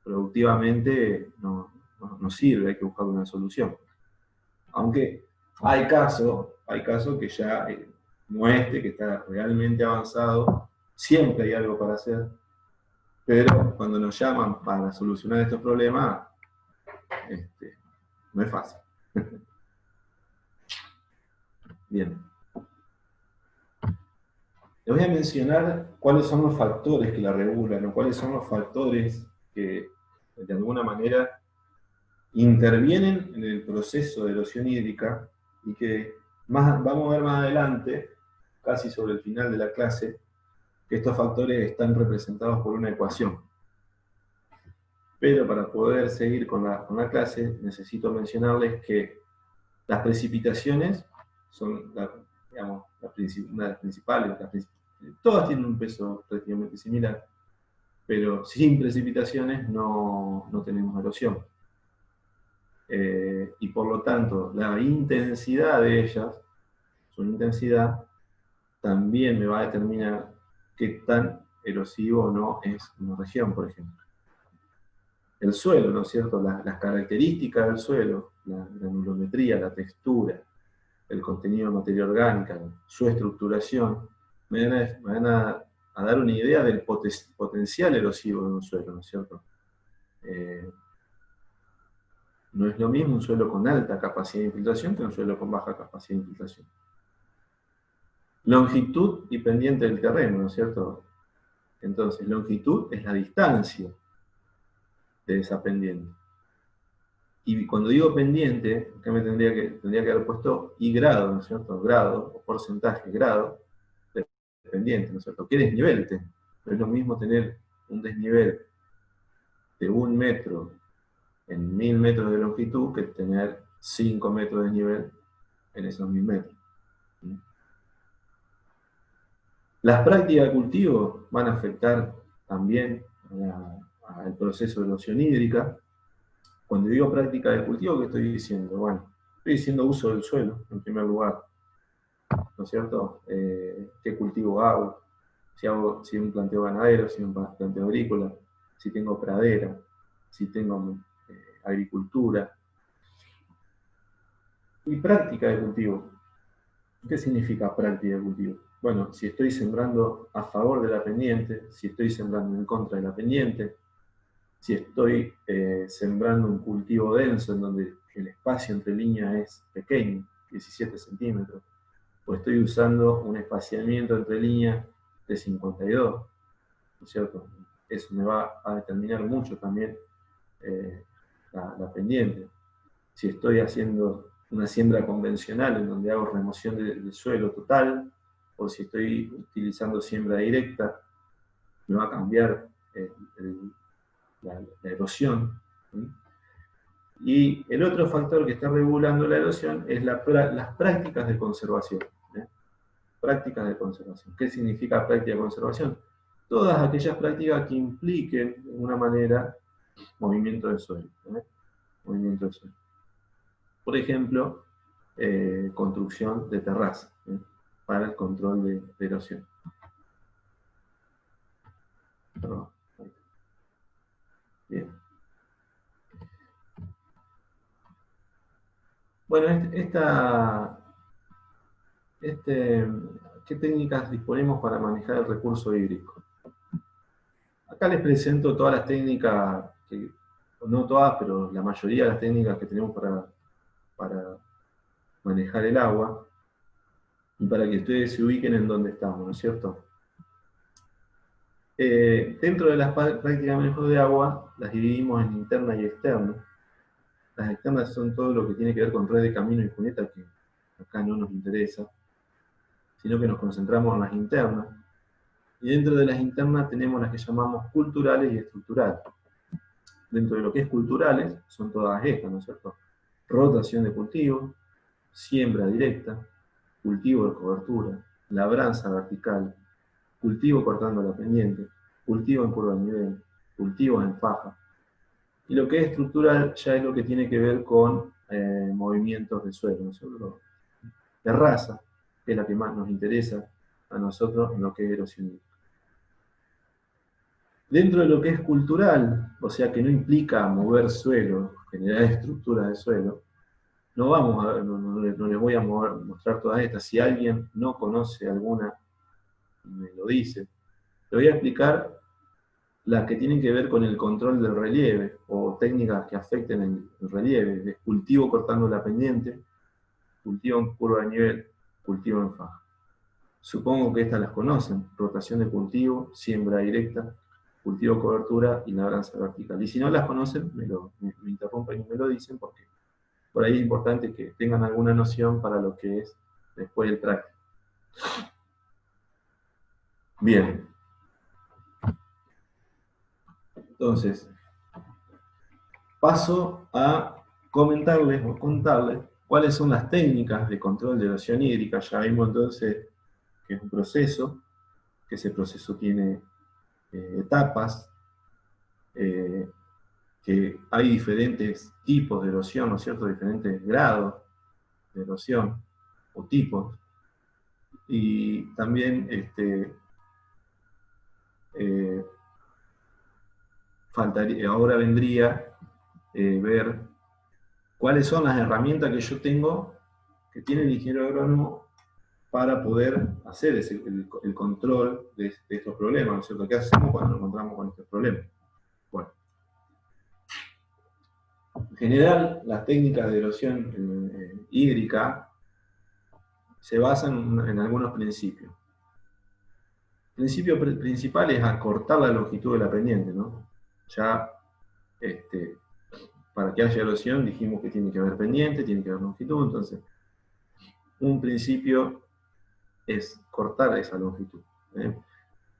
productivamente no sirve, hay que buscar una solución. Aunque hay casos que ya, como este, que está realmente avanzado, siempre hay algo para hacer, pero cuando nos llaman para solucionar estos problemas, no es fácil. Bien. Les voy a mencionar cuáles son los factores que la regulan, o cuáles son los factores que, de alguna manera, intervienen en el proceso de erosión hídrica y que vamos a ver más adelante, casi sobre el final de la clase, que estos factores están representados por una ecuación. Pero para poder seguir con la clase, necesito mencionarles que las precipitaciones son, digamos, una de las principales, todas tienen un peso prácticamente similar, pero sin precipitaciones no tenemos erosión. Y por lo tanto, la intensidad de ellas, su intensidad, también me va a determinar qué tan erosivo o no es una región, por ejemplo. El suelo, ¿no es cierto? Las características del suelo, la granulometría, la textura, el contenido de materia orgánica, su estructuración, me van a dar una idea del potencial erosivo de un suelo, ¿no es cierto? No es lo mismo un suelo con alta capacidad de infiltración que un suelo con baja capacidad de infiltración. Longitud y pendiente del terreno, ¿no es cierto? Entonces, longitud es la distancia de esa pendiente. Y cuando digo pendiente, acá me tendría que haber puesto y grado, ¿no es cierto? Grado, o porcentaje, grado, de pendiente, ¿no es cierto? ¿Qué desnivel tengo? No es lo mismo tener un desnivel de 1 metro en 1000 metros de longitud que tener 5 metros de desnivel en esos 1000 metros. Las prácticas de cultivo van a afectar también al proceso de erosión hídrica. Cuando digo práctica de cultivo, ¿qué estoy diciendo? Bueno, estoy diciendo uso del suelo, en primer lugar, ¿no es cierto? ¿Qué cultivo hago? Si un planteo ganadero, si un planteo agrícola, si tengo pradera, si tengo agricultura. Y práctica de cultivo. ¿Qué significa práctica de cultivo? Bueno, si estoy sembrando a favor de la pendiente, si estoy sembrando en contra de la pendiente, si estoy sembrando un cultivo denso en donde el espacio entre líneas es pequeño, 17 centímetros, o estoy usando un espaciamiento entre líneas de 52, es cierto? Eso me va a determinar mucho también la pendiente. Si estoy haciendo una siembra convencional en donde hago remoción del suelo total, o si estoy utilizando siembra directa, me va a cambiar la erosión. ¿Sí? Y el otro factor que está regulando la erosión es las prácticas de conservación. Prácticas de conservación. ¿Qué significa práctica de conservación? Todas aquellas prácticas que impliquen, de alguna manera, movimiento del suelo. Movimiento del suelo. Por ejemplo, construcción de terrazas para el control de erosión. Perdón. Bien. Bueno, ¿qué técnicas disponemos para manejar el recurso hídrico? Acá les presento todas las técnicas, no todas, pero la mayoría de las técnicas que tenemos para manejar el agua y para que ustedes se ubiquen en dónde estamos, ¿no es cierto? Dentro de las prácticas de manejo de agua, las dividimos en interna y externa. Las externas son todo lo que tiene que ver con red de camino y cuneta, que acá no nos interesa, sino que nos concentramos en las internas. Y dentro de las internas tenemos las que llamamos culturales y estructurales. Dentro de lo que es culturales, son todas estas, ¿no es cierto? Rotación de cultivo, siembra directa, cultivo de cobertura, labranza vertical, cultivo cortando la pendiente, cultivo en curva de nivel, cultivos en faja. Y lo que es estructural ya es lo que tiene que ver con movimientos de suelo, ¿no es cierto? Terraza, que es la que más nos interesa a nosotros en lo que es erosión. Dentro de lo que es cultural, o sea que no implica mover suelo, generar estructuras de suelo, no les voy a mostrar todas estas. Si alguien no conoce alguna, me lo dice. Le voy a explicar las que tienen que ver con el control del relieve, o técnicas que afecten el relieve, de cultivo cortando la pendiente, cultivo en curva de nivel, cultivo en faja. Supongo que estas las conocen: rotación de cultivo, siembra directa, cultivo cobertura y labranza vertical. Y si no las conocen, me interrumpen y me lo dicen, porque por ahí es importante que tengan alguna noción para lo que es después el práctico. Bien. Entonces, paso a comentarles o contarles cuáles son las técnicas de control de erosión hídrica. Ya vimos entonces que es un proceso, que ese proceso tiene etapas, que hay diferentes tipos de erosión, ¿no es cierto? Diferentes grados de erosión o tipos. Y también ahora vendría ver cuáles son las herramientas que yo tengo, que tiene el ingeniero agrónomo, para poder hacer el control de estos problemas, ¿no es cierto? ¿Qué hacemos cuando nos encontramos con estos problemas? Bueno, en general, las técnicas de erosión hídrica se basan en algunos principios. El principio principal es acortar la longitud de la pendiente, ¿no? Ya, para que haya erosión, dijimos que tiene que haber pendiente, tiene que haber longitud, entonces, un principio es cortar esa longitud.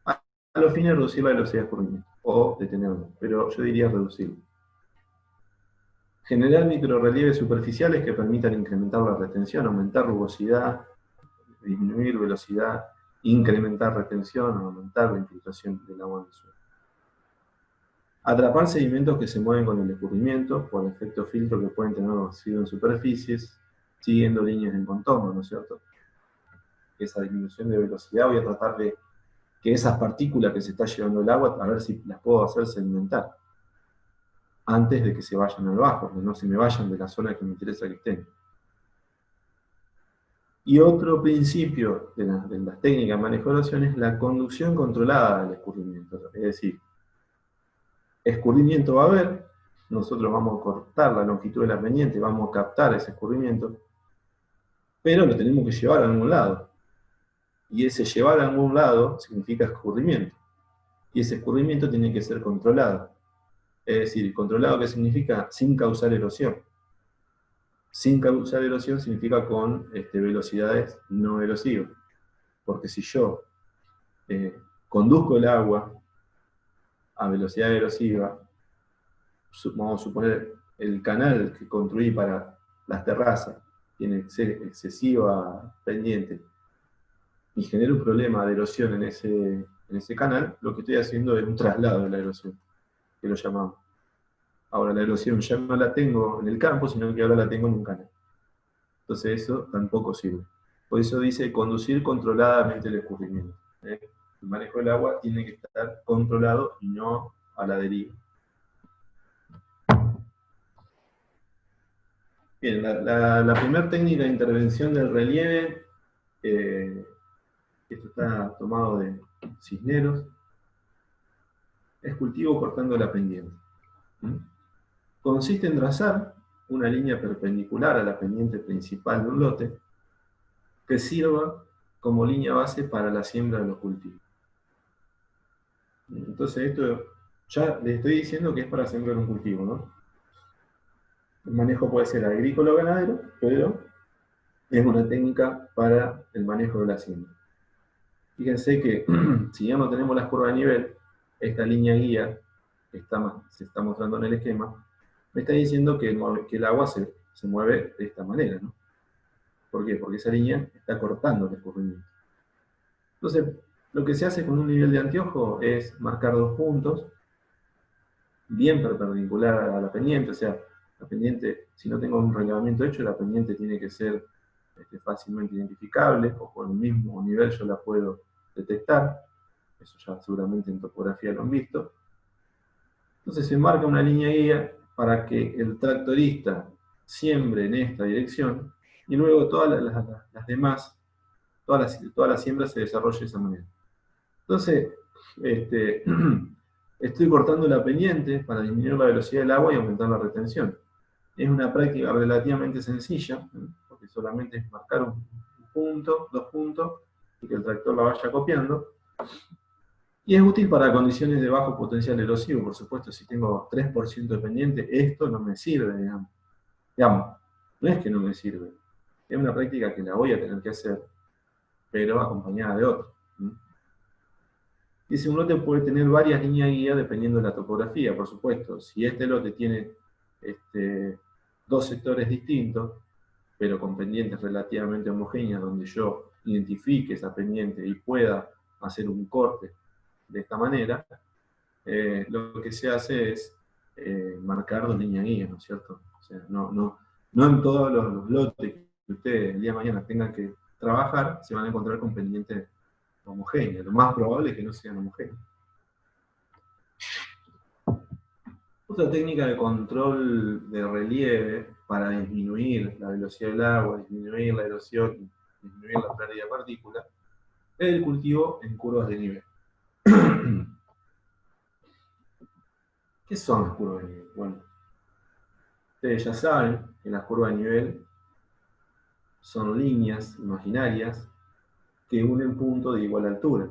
A los fines de reducir la velocidad de escurrimiento, o detenerlo, pero yo diría reducirlo. Generar microrelieves superficiales que permitan incrementar la retención, aumentar rugosidad, disminuir velocidad, incrementar retención, aumentar la infiltración del agua en el suelo. Atrapar sedimentos que se mueven con el escurrimiento por efecto filtro que pueden tener residuos en superficies, siguiendo líneas en contorno, ¿no es cierto? Esa disminución de velocidad, voy a tratar de que esas partículas que se está llevando el agua, a ver si las puedo hacer sedimentar antes de que se vayan al bajo, que no se me vayan de la zona que me interesa que estén. Y otro principio de las técnicas de manejo de erosión es la conducción controlada del escurrimiento. Es decir, escurrimiento va a haber, nosotros vamos a cortar la longitud de la pendiente, vamos a captar ese escurrimiento, pero lo tenemos que llevar a algún lado. Y ese llevar a algún lado significa escurrimiento. y ese escurrimiento tiene que ser controlado. Es decir, controlado, ¿qué significa? Sin causar erosión. Sin causar erosión significa con velocidades no erosivas. Porque si yo conduzco el agua a velocidad erosiva, vamos a suponer el canal que construí para las terrazas tiene excesiva pendiente y genera un problema de erosión en ese canal, lo que estoy haciendo es un traslado de la erosión, que lo llamamos. Ahora la erosión ya no la tengo en el campo, sino que ahora la tengo en un canal. Entonces eso tampoco sirve. Por eso dice conducir controladamente el escurrimiento. El manejo del agua tiene que estar controlado y no a la deriva. Bien, la primera técnica de intervención del relieve, esto está tomado de Cisneros, es cultivo cortando la pendiente. Consiste en trazar una línea perpendicular a la pendiente principal de un lote que sirva como línea base para la siembra de los cultivos. Entonces esto ya les estoy diciendo que es para sembrar un cultivo, ¿no? El manejo puede ser agrícola o ganadero, pero es una técnica para el manejo de la siembra. Fíjense que si ya no tenemos las curvas de nivel, esta línea guía que se está mostrando en el esquema, me está diciendo que el agua se mueve de esta manera, ¿no? ¿Por qué? Porque esa línea está cortando el escurrimiento. Entonces, lo que se hace con un nivel de anteojo es marcar dos puntos, bien perpendicular a la pendiente, o sea, la pendiente, si no tengo un relevamiento hecho, la pendiente tiene que ser fácilmente identificable, o con el mismo nivel yo la puedo detectar, eso ya seguramente en topografía lo han visto. Entonces se marca una línea guía para que el tractorista siembre en esta dirección, y luego todas las demás, toda la siembra se desarrolle de esa manera. Entonces, estoy cortando la pendiente para disminuir la velocidad del agua y aumentar la retención. Es una práctica relativamente sencilla, porque solamente es marcar un punto, dos puntos, y que el tractor la vaya copiando. Y es útil para condiciones de bajo potencial erosivo, por supuesto, si tengo 3% de pendiente, esto no me sirve, digamos. No es que no me sirve, es una práctica que la voy a tener que hacer, pero acompañada de otra. Dice, un lote puede tener varias líneas guía dependiendo de la topografía, por supuesto. Si este lote tiene dos sectores distintos, pero con pendientes relativamente homogéneas, donde yo identifique esa pendiente y pueda hacer un corte de esta manera, lo que se hace es marcar dos líneas guía, ¿no es cierto? O sea, no en todos los lotes que ustedes el día de mañana tengan que trabajar, se van a encontrar con pendientes homogéneas. Lo más probable es que no sean homogéneas. Otra técnica de control de relieve para disminuir la velocidad del agua, disminuir la erosión, disminuir la pérdida de partículas, es el cultivo en curvas de nivel. ¿Qué son las curvas de nivel? Bueno, ustedes ya saben que las curvas de nivel son líneas imaginarias que unen puntos de igual altura.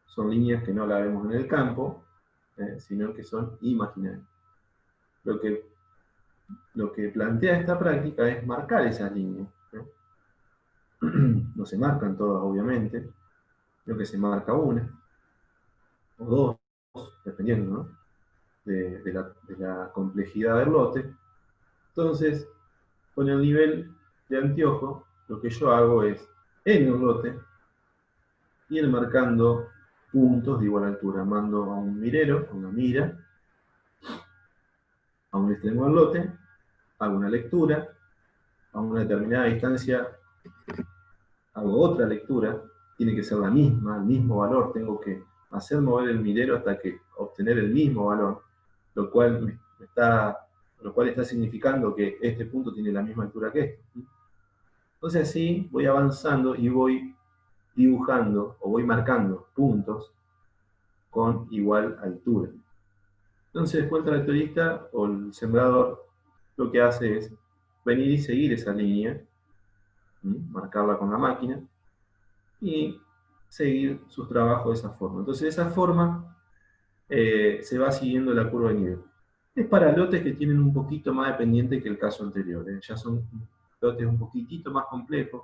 Son líneas que no las vemos en el campo, sino que son imaginarias. Lo que plantea esta práctica es marcar esas líneas. No se marcan todas, obviamente, sino que se marca una, o dos, dependiendo, ¿no? de la complejidad del lote. Entonces, con el nivel de anteojo, lo que yo hago es, en el lote, ir marcando puntos de igual altura. Mando a un mirero, a una mira, a un extremo del lote, hago una lectura, a una determinada distancia hago otra lectura, tiene que ser la misma, el mismo valor, tengo que hacer mover el mirero hasta que obtener el mismo valor, lo cual está significando que este punto tiene la misma altura que este. Entonces así voy avanzando y voy dibujando o voy marcando puntos con igual altura. Entonces después el tractorista o el sembrador lo que hace es venir y seguir esa línea, marcarla con la máquina, y seguir sus trabajos de esa forma. Entonces, de esa forma se va siguiendo la curva de nivel. Es para lotes que tienen un poquito más de pendiente que el caso anterior. Ya son lotes un poquitito más complejos,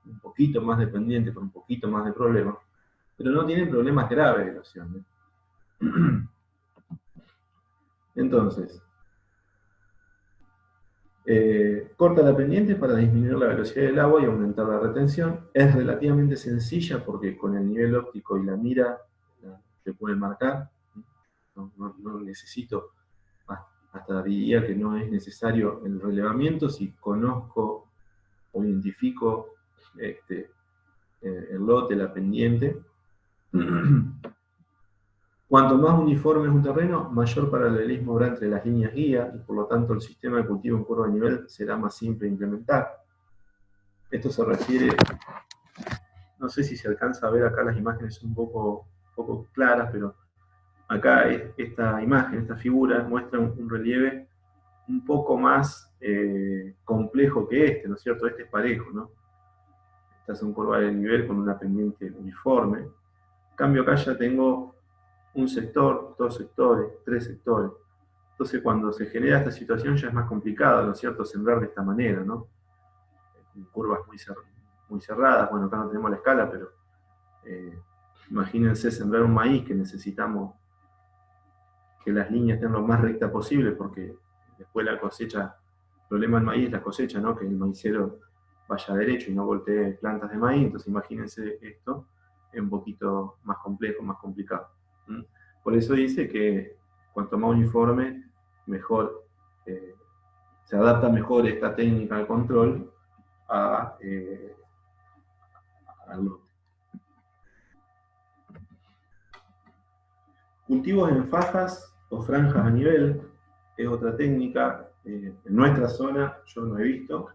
un poquito más dependientes, con un poquito más de problemas, pero no tienen problemas graves de erosión. Entonces, corta la pendiente para disminuir la velocidad del agua y aumentar la retención. Es relativamente sencilla porque con el nivel óptico y la mira se puede marcar. No necesito, hasta diría que no es necesario el relevamiento si conozco o identifico el lote, la pendiente. Cuanto más uniforme es un terreno, mayor paralelismo habrá entre las líneas guía y por lo tanto el sistema de cultivo en curva de nivel será más simple de implementar. Esto se refiere, no sé si se alcanza a ver acá, las imágenes un poco claras, pero acá esta imagen, esta figura muestra un relieve un poco más complejo que este, ¿no es cierto? Este es parejo, ¿no? Esta es un curva de nivel con una pendiente uniforme. En cambio acá ya tengo un sector, dos sectores, tres sectores. Entonces cuando se genera esta situación ya es más complicado, ¿no es cierto?, sembrar de esta manera, ¿no? En curvas muy cerradas, bueno, acá no tenemos la escala, pero imagínense sembrar un maíz que necesitamos que las líneas estén lo más rectas posible, porque después la cosecha, el problema del maíz es la cosecha, ¿no? Que el maicero vaya derecho y no voltee plantas de maíz, entonces imagínense esto, es un poquito más complejo, más complicado. Por eso dice que cuanto más uniforme, mejor, se adapta mejor esta técnica de control al lote. Cultivos en fajas o franjas a nivel es otra técnica. En nuestra zona yo no he visto,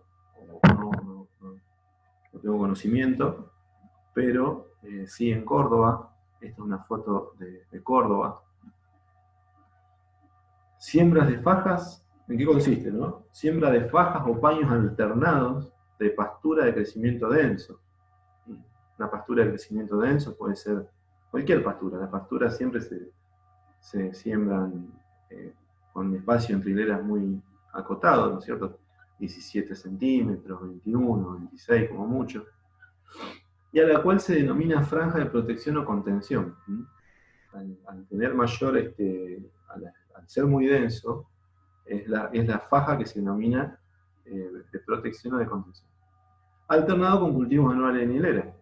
no tengo conocimiento, pero sí en Córdoba. Esta es una foto de Córdoba. Siembras de fajas, ¿en qué consiste, no? Siembra de fajas o paños alternados de pastura de crecimiento denso. Una pastura de crecimiento denso puede ser cualquier pastura. Las pasturas siempre se siembran con espacio entre hileras muy acotado, ¿no es cierto? 17 centímetros, 21, 26 como mucho. Y a la cual se denomina franja de protección o contención. Al tener mayor, al ser muy denso, es la faja que se denomina de protección o de contención. Alternado con cultivos anuales en hilera.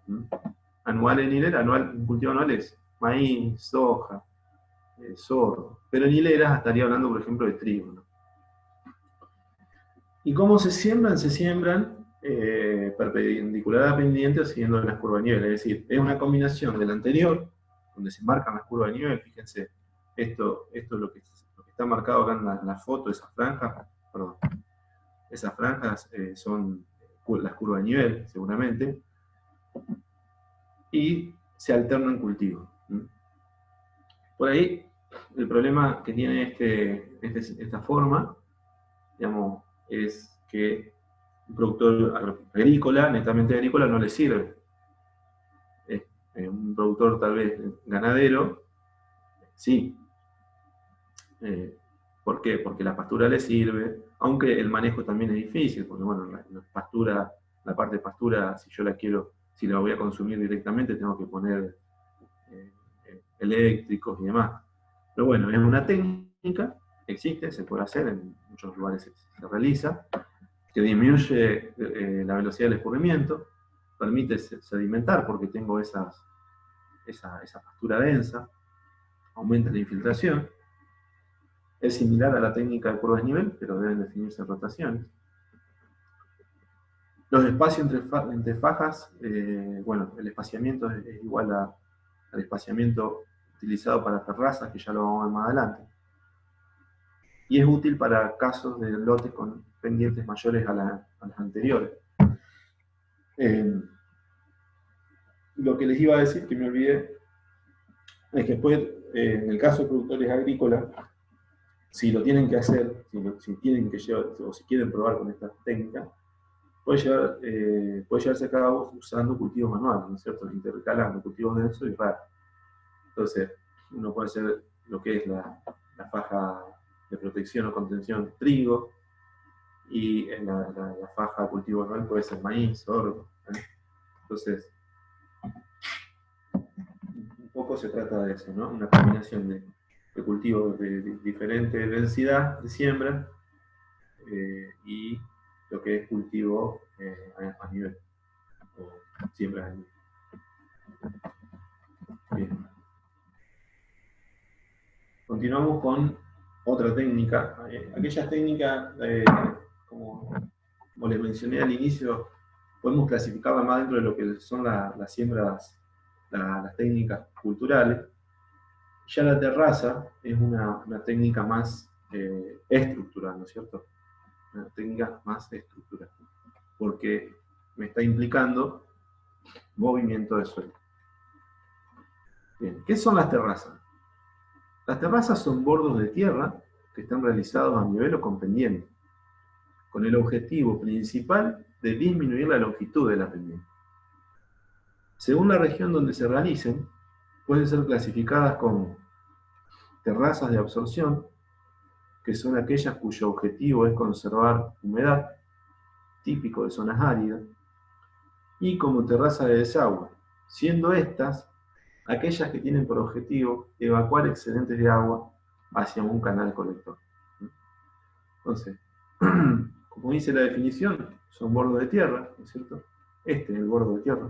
Anual en hilera, un cultivo anual es maíz, soja, sorgo. Pero en hileras estaría hablando, por ejemplo, de trigo, ¿no? ¿Y cómo se siembran? Se siembran perpendicular a pendiente o siguiendo las curvas de nivel. Es decir, es una combinación del anterior, donde se marcan las curvas de nivel. Fíjense, esto es lo que está marcado acá en la foto, esas franjas. Perdón. Esas franjas son las curvas de nivel, seguramente. Y se alternan cultivos. Por ahí, el problema que tiene esta forma, digamos, es que un productor agrícola, netamente agrícola, no le sirve. Un productor tal vez ganadero, sí. ¿Por qué? Porque la pastura le sirve, aunque el manejo también es difícil, porque bueno, la parte de pastura, si la voy a consumir directamente, tengo que poner eléctricos y demás. Pero bueno, es una técnica, existe, se puede hacer, en muchos lugares se realiza, que disminuye la velocidad del escurrimiento, permite sedimentar porque tengo esa pastura densa, aumenta la infiltración. Es similar a la técnica de curvas de nivel, pero deben definirse rotaciones. Los espacios entre fajas, bueno, el espaciamiento es igual al espaciamiento utilizado para terrazas, que ya lo vamos a ver más adelante. Y es útil para casos de lotes con pendientes mayores a las anteriores. Lo que les iba a decir, que me olvidé, es que después, en el caso de productores agrícolas, si lo tienen que hacer, si tienen que llevar, o si quieren probar con esta técnica, puede llevarse a cabo usando cultivos manuales, ¿no es cierto? Intercalando cultivos densos y raros. Entonces, uno puede hacer lo que es la faja de protección o contención trigo, y en la faja de cultivo anual puede ser maíz, sorgo. Entonces, un poco se trata de eso, ¿no? Una combinación de cultivos de diferente densidad de siembra y lo que es cultivo a nivel, o siembra a nivel. Bien. Continuamos con otra técnica. Aquellas técnicas, como les mencioné al inicio, podemos clasificarlas más dentro de lo que son las siembras, las técnicas culturales. Ya la terraza es una técnica más estructural, ¿no es cierto? Una técnica más estructural, porque me está implicando movimiento de suelo. Bien, ¿qué son las terrazas? Las terrazas son bordos de tierra que están realizados a nivel o con pendiente, con el objetivo principal de disminuir la longitud de la pendiente. Según la región donde se realicen, pueden ser clasificadas como terrazas de absorción, que son aquellas cuyo objetivo es conservar humedad, típico de zonas áridas, y como terraza de desagüe, siendo estas aquellas que tienen por objetivo evacuar excedentes de agua hacia un canal colector. Entonces, como dice la definición, son bordos de tierra, ¿no es cierto? Este es el bordo de tierra.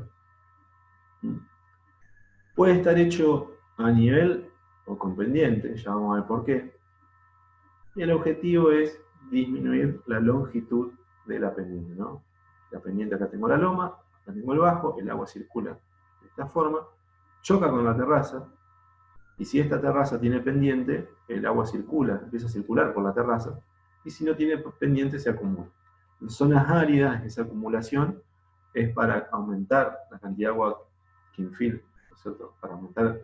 Puede estar hecho a nivel o con pendiente, ya vamos a ver por qué. Y el objetivo es disminuir la longitud de la pendiente, ¿no? La pendiente, acá tengo la loma, acá tengo el bajo, el agua circula de esta forma, choca con la terraza, y si esta terraza tiene pendiente, el agua circula, empieza a circular por la terraza, y si no tiene pendiente se acumula. En zonas áridas, esa acumulación es para aumentar la cantidad de agua que infiltra, ¿no es cierto? Para aumentar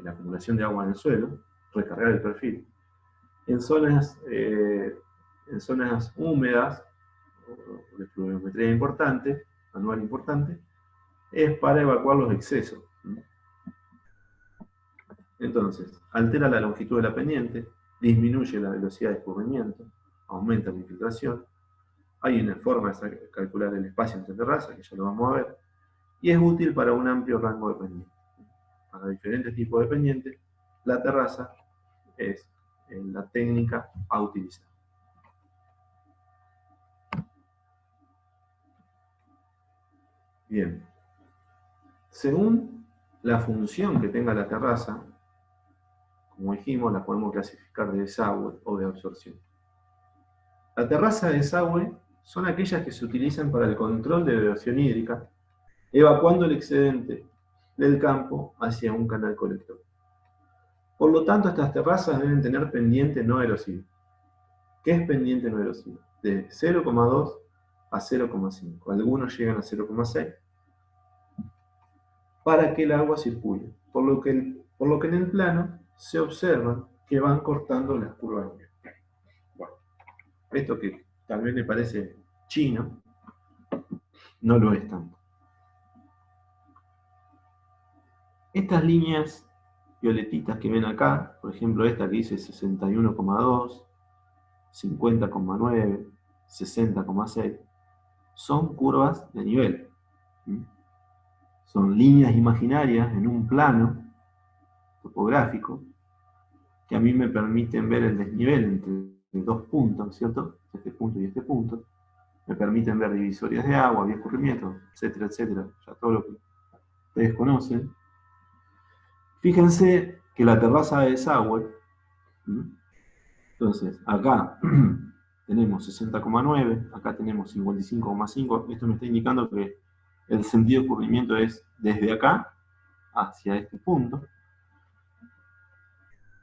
la acumulación de agua en el suelo, recargar el perfil. En zonas húmedas, o de pluviometría importante, anual importante, es para evacuar los excesos. Entonces, altera la longitud de la pendiente, disminuye la velocidad de escurrimiento, aumenta la infiltración. Hay una forma de calcular el espacio entre terrazas, que ya lo vamos a ver, y es útil para un amplio rango de pendientes. Para diferentes tipos de pendientes, la terraza es la técnica a utilizar. Bien. Según la función que tenga la terraza, como dijimos, la podemos clasificar de desagüe o de absorción. La terraza de desagüe son aquellas que se utilizan para el control de erosión hídrica, evacuando el excedente del campo hacia un canal colector. Por lo tanto, estas terrazas deben tener pendiente no erosiva. ¿Qué es pendiente no erosiva? De 0,2 a 0,5. Algunos llegan a 0,6 para que el agua circule. Por lo que en el plano se observa que van cortando las curvas. Bueno, esto que tal vez me parece chino, no lo es tanto. Estas líneas violetitas que ven acá, por ejemplo esta que dice 61,2, 50,9, 60,6, son curvas de nivel. Son líneas imaginarias en un plano topográfico que a mí me permiten ver el desnivel entre dos puntos, ¿cierto? Este punto y este punto. Me permiten ver divisorias de agua, vía escurrimiento, etcétera, etcétera. Ya todo lo que ustedes conocen. Fíjense que la terraza de desagüe, entonces acá tenemos 60,9, acá tenemos 55,5. Esto me está indicando que el sentido de escurrimiento es desde acá hacia este punto.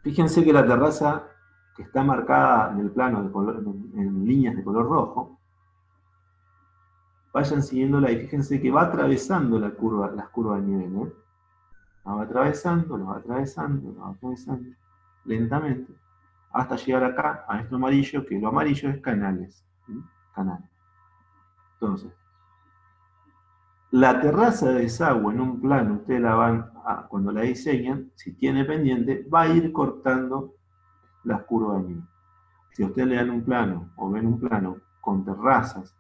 Fíjense que la terraza que está marcada en el plano de color, en líneas de color rojo, vayan siguiéndola y fíjense que va atravesando las curvas de nivel. La va atravesando, lentamente, hasta llegar acá, a esto amarillo, que lo amarillo es canales. Canal. Entonces, la terraza de desagüe en un plano, ustedes la van a, cuando la diseñan, si tiene pendiente, va a ir cortando las curvas de nivel. Si a ustedes le dan un plano o ven un plano con terrazas,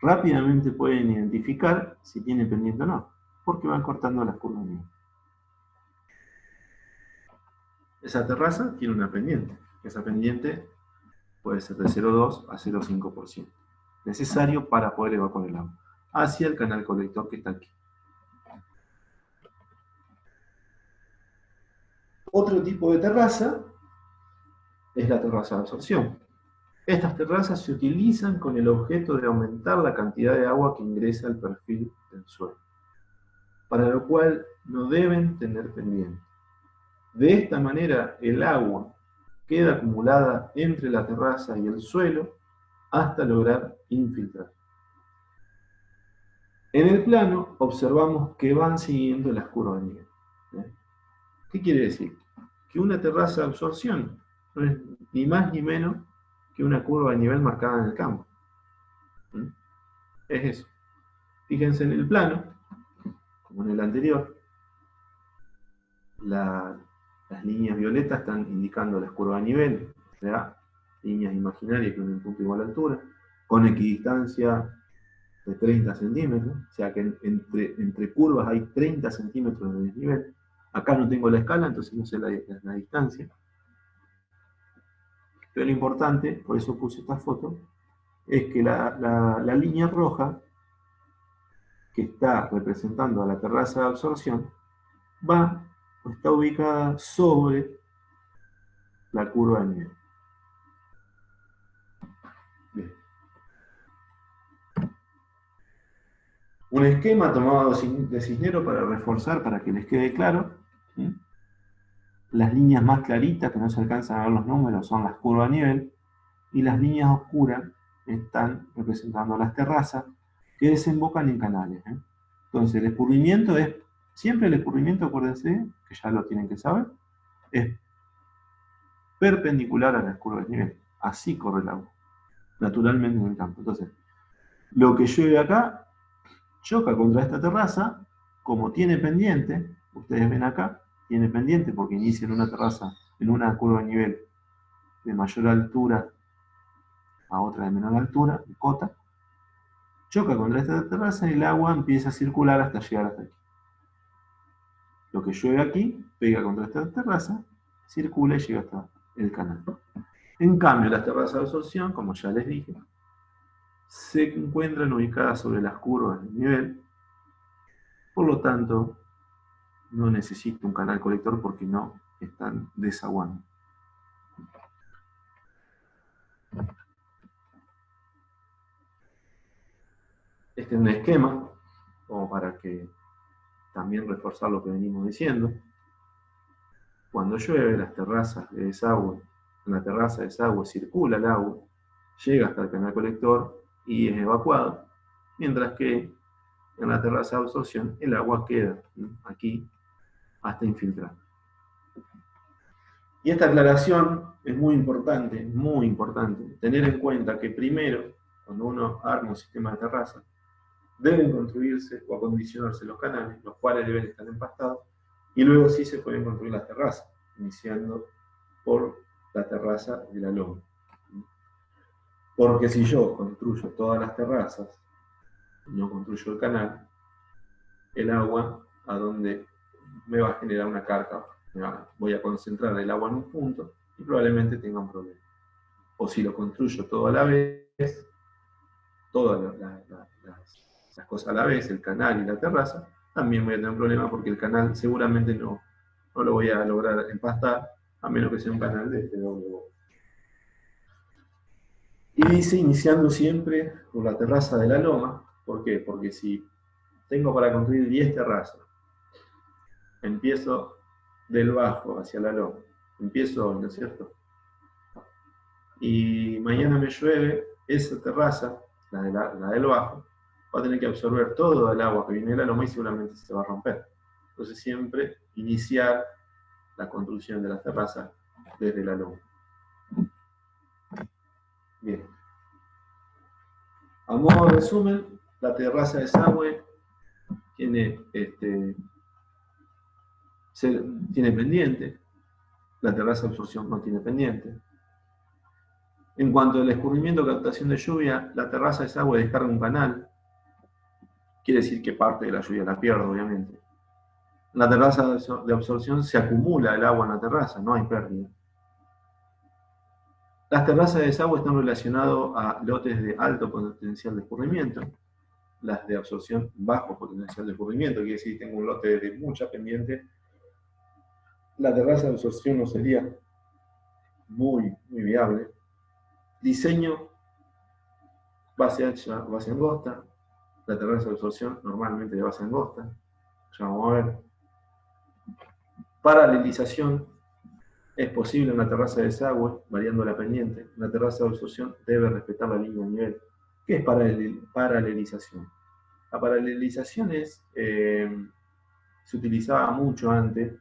rápidamente pueden identificar si tiene pendiente o no, porque van cortando las curvas de nivel. Esa terraza tiene una pendiente. Esa pendiente puede ser de 0,2 a 0,5%. Necesario para poder evacuar el agua hacia el canal colector que está aquí. Otro tipo de terraza es la terraza de absorción. Estas terrazas se utilizan con el objeto de aumentar la cantidad de agua que ingresa al perfil del suelo, para lo cual no deben tener pendiente. De esta manera, el agua queda acumulada entre la terraza y el suelo hasta lograr infiltrar. En el plano observamos que van siguiendo las curvas de nivel. ¿Qué quiere decir? Que una terraza de absorción no es ni más ni menos que una curva de nivel marcada en el campo. Es eso. Fíjense en el plano, como en el anterior, las líneas violetas están indicando las curvas de nivel, o sea, líneas imaginarias con un punto igual a altura, con equidistancia de 30 centímetros, o sea que entre curvas hay 30 centímetros de desnivel. Acá no tengo la escala, entonces no sé la distancia. Pero lo importante, por eso puse esta foto, es que la línea roja, que está representando a la terraza de absorción, va o está ubicada sobre la curva de nivel. Bien. Un esquema tomado de Cisnero para reforzar, para que les quede claro. ¿Sí? Las líneas más claritas, que no se alcanzan a ver los números, son las curvas de nivel, y las líneas oscuras están representando las terrazas que desembocan en canales. Entonces, el escurrimiento es, siempre el escurrimiento, acuérdense, que ya lo tienen que saber, es perpendicular a las curvas de nivel. Así corre el agua, naturalmente en el campo. Entonces, lo que llueve acá choca contra esta terraza, como tiene pendiente, ustedes ven acá, tiene pendiente porque inicia en una terraza, en una curva de nivel de mayor altura a otra de menor altura, de cota, choca contra esta terraza y el agua empieza a circular hasta llegar hasta aquí. Lo que llueve aquí pega contra esta terraza, circula y llega hasta el canal. En cambio, las terrazas de absorción, como ya les dije, se encuentran ubicadas sobre las curvas de nivel, por lo tanto, no necesito un canal colector porque no están desaguando. Este es un esquema, como para que también reforzar lo que venimos diciendo. Cuando llueve, las terrazas de desagüe, en la terraza de desagüe circula el agua, llega hasta el canal colector y es evacuado, mientras que en la terraza de absorción el agua queda aquí hasta infiltrar. Y esta aclaración es muy importante, tener en cuenta que primero, cuando uno arma un sistema de terraza, deben construirse o acondicionarse los canales, los cuales deben estar empastados, y luego sí se pueden construir las terrazas, iniciando por la terraza de la loma. Porque si yo construyo todas las terrazas, no construyo el canal, el agua a donde me va a generar una carga. Voy a concentrar el agua en un punto y probablemente tenga un problema. O si lo construyo todo a la vez, todas las cosas a la vez, el canal y la terraza, también voy a tener un problema porque el canal seguramente no lo voy a lograr empastar, a menos que sea un canal de doble boca. Y dice iniciando siempre por la terraza de la loma. ¿Por qué? Porque si tengo para construir 10 terrazas, empiezo del bajo hacia la loma, empiezo hoy, ¿no es cierto? Y mañana me llueve, esa terraza, la del bajo, va a tener que absorber todo el agua que viene de la loma y seguramente se va a romper. Entonces siempre iniciar la construcción de la terraza desde la loma. Bien. A modo de resumen, La terraza de desagüe tiene, tiene pendiente, la terraza de absorción no tiene pendiente. En cuanto al escurrimiento o captación de lluvia, la terraza de desagüe descarga un canal, quiere decir que parte de la lluvia la pierdo, obviamente. En la terraza de absorción se acumula el agua en la terraza, no hay pérdida. Las terrazas de desagüe están relacionadas a lotes de alto potencial de escurrimiento, las de absorción bajo potencial de escurrimiento, quiere decir que tengo un lote de mucha pendiente. La terraza de absorción no sería muy viable. Diseño, base ancha, base angosta. La terraza de absorción normalmente de base angosta. Ya vamos a ver. Paralelización. Es posible en la terraza de desagüe, variando la pendiente. La terraza de absorción debe respetar la línea de nivel. ¿Qué es paralelización? La paralelización es, se utilizaba mucho antes.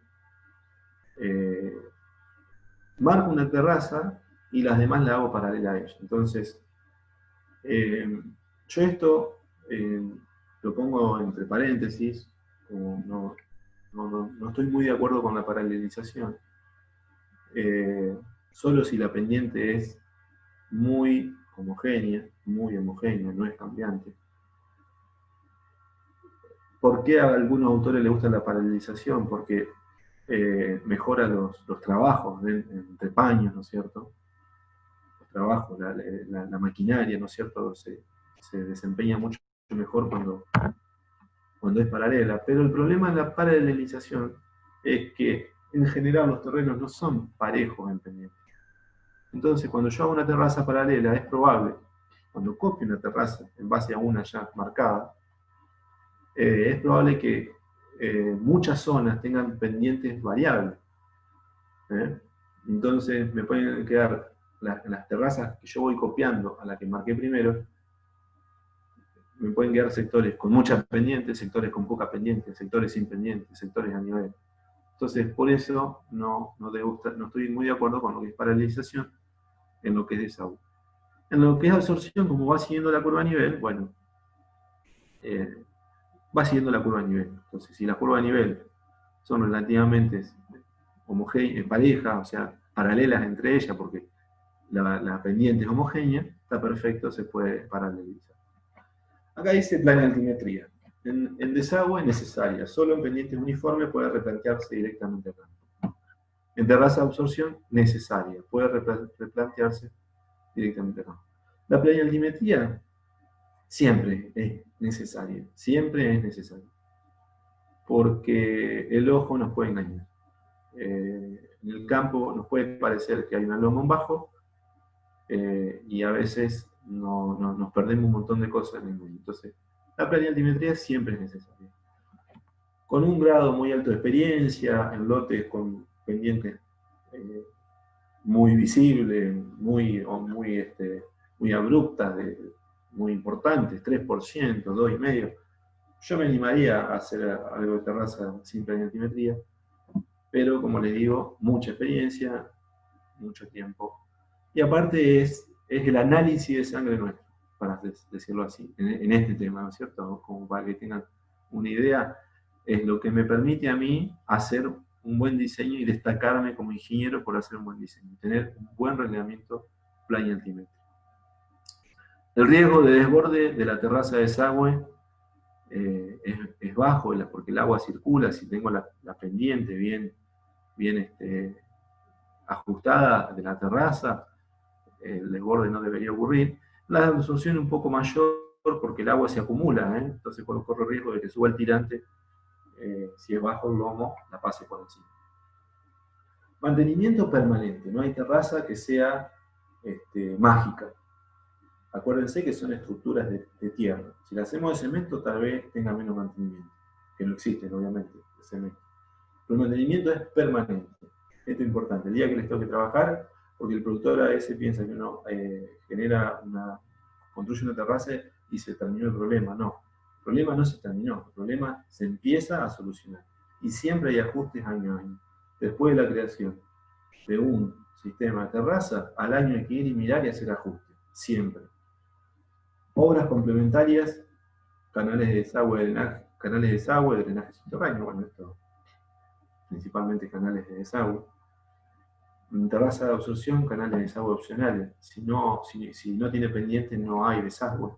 Marco una terraza y las demás la hago paralela a ella. Entonces, yo esto lo pongo entre paréntesis, como no estoy muy de acuerdo con la paralelización. Solo si la pendiente es muy homogénea, no es cambiante. ¿Por qué a algunos autores les gusta la paralelización? Porque mejora los trabajos entre paños, ¿no es cierto? Los trabajos, la maquinaria, ¿no es cierto? Se desempeña mucho mejor cuando es paralela. Pero el problema de la paralelización es que en general los terrenos no son parejos en pendiente. Entonces, cuando yo hago una terraza paralela, es probable, cuando copio una terraza en base a una ya marcada, es probable que muchas zonas tengan pendientes variables. Entonces, me pueden quedar las terrazas que yo voy copiando a la que marqué primero, me pueden quedar sectores con muchas pendientes, sectores con poca pendiente, sectores sin pendientes, sectores a nivel. Entonces, por eso no estoy muy de acuerdo con lo que es paralelización en lo que es desagüe. En lo que es absorción, como va siguiendo la curva a nivel, bueno, va siguiendo la curva a nivel. Entonces, si la curva a nivel son relativamente parejas, o sea, paralelas entre ellas, porque la pendiente es homogénea, está perfecto, se puede paralelizar. Acá dice planialtimetría. En desagüe es necesaria, solo en pendientes uniformes puede replantearse directamente acá. En terraza de absorción, necesaria, puede replantearse directamente acá. La planialtimetría siempre es necesaria, porque el ojo nos puede engañar. En el campo nos puede parecer que hay una loma en bajo y a veces nos perdemos un montón de cosas en el medio. Entonces, la planialtimetría siempre es necesaria. Con un grado muy alto de experiencia, en lotes con pendientes muy visibles, muy abruptas, muy importantes, 3%, 2,5%, yo me animaría a hacer algo de terraza sin planialtimetría, pero como les digo, mucha experiencia, mucho tiempo. Y aparte es el análisis de sangre nuestro, para decirlo así, en este tema, ¿no es cierto? Como para que tengan una idea, es lo que me permite a mí hacer un buen diseño y destacarme como ingeniero por hacer un buen diseño, tener un buen relevamiento planialtimétrico. El riesgo de desborde de la terraza de desagüe es bajo, porque el agua circula, si tengo la pendiente bien ajustada de la terraza, el desborde no debería ocurrir. La absorción es un poco mayor porque el agua se acumula, entonces corre riesgo de que suba el tirante, si es bajo el lomo, la pase por encima. Mantenimiento permanente, no hay terraza que sea mágica. Acuérdense que son estructuras de tierra. Si la hacemos de cemento, tal vez tenga menos mantenimiento, que no existen, obviamente, de cemento. Pero el mantenimiento es permanente. Esto es importante. El día que les toque trabajar, porque el productor a veces piensa que uno construye una terraza y se terminó el problema. No, el problema no se terminó, el problema se empieza a solucionar. Y siempre hay ajustes año a año. Después de la creación de un sistema de terraza, al año hay que ir y mirar y hacer ajustes. Siempre. Obras complementarias canales de desagüe, drenaje subterráneo, bueno, esto principalmente canales de desagüe. Terraza de absorción, canales de desagüe opcionales. Si no tiene pendiente, no hay desagüe.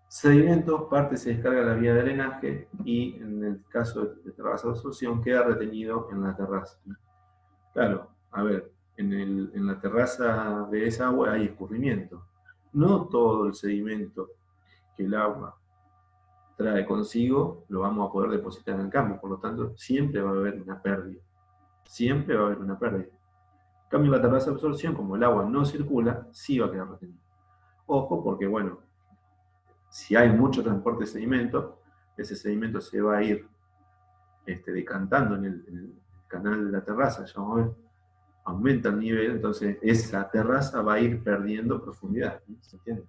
Sedimentos, parte se descarga a la vía de drenaje y en el caso de terraza de absorción queda retenido en la terraza. Claro, a ver, en la terraza de desagüe hay escurrimiento. No todo el sedimento que el agua trae consigo lo vamos a poder depositar en el campo, por lo tanto siempre va a haber una pérdida. Siempre va a haber una pérdida. En cambio, la terraza de absorción, como el agua no circula, sí va a quedar retenido. Ojo, porque bueno, si hay mucho transporte de sedimento, ese sedimento se va a ir decantando en el canal de la terraza, ya vamos a ver, aumenta el nivel, entonces esa terraza va a ir perdiendo profundidad, ¿no? ¿Se entiende?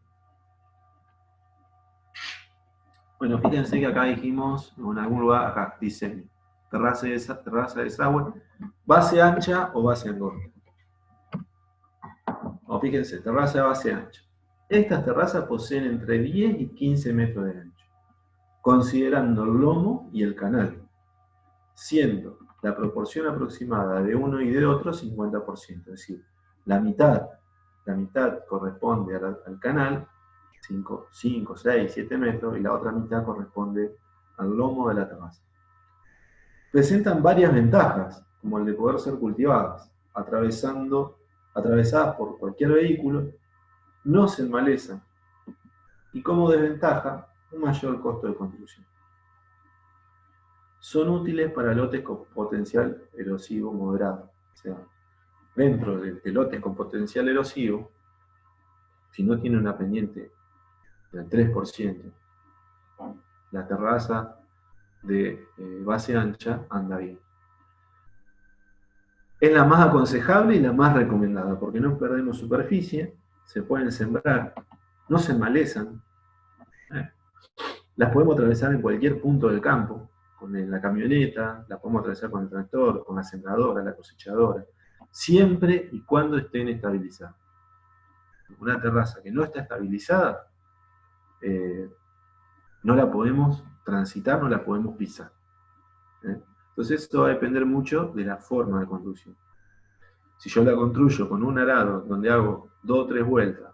Bueno, fíjense que acá dijimos, en algún lugar, acá dice terraza de desagüe, base ancha o base angosta. O fíjense, terraza de base ancha. Estas terrazas poseen entre 10 y 15 metros de ancho, considerando el lomo y el canal, siendo la proporción aproximada de uno y de otro 50%, es decir, la mitad corresponde al canal, 5, 6, 7 metros, y la otra mitad corresponde al lomo de la terraza. Presentan varias ventajas, como el de poder ser cultivadas, atravesadas por cualquier vehículo, no se enmalezan, y como desventaja, un mayor costo de construcción. Son útiles para lotes con potencial erosivo moderado. O sea, dentro de lotes con potencial erosivo, si no tiene una pendiente del 3%, la terraza de base ancha anda bien. Es la más aconsejable y la más recomendada, porque no perdemos superficie, se pueden sembrar, no se enmalezan, las podemos atravesar en cualquier punto del campo, con la camioneta, las podemos atravesar con el tractor, con la sembradora, la cosechadora, siempre y cuando estén estabilizadas. Una terraza que no está estabilizada, no la podemos transitar, no la podemos pisar. Entonces esto va a depender mucho de la forma de construcción. Si yo la construyo con un arado donde hago 2 o 3 vueltas,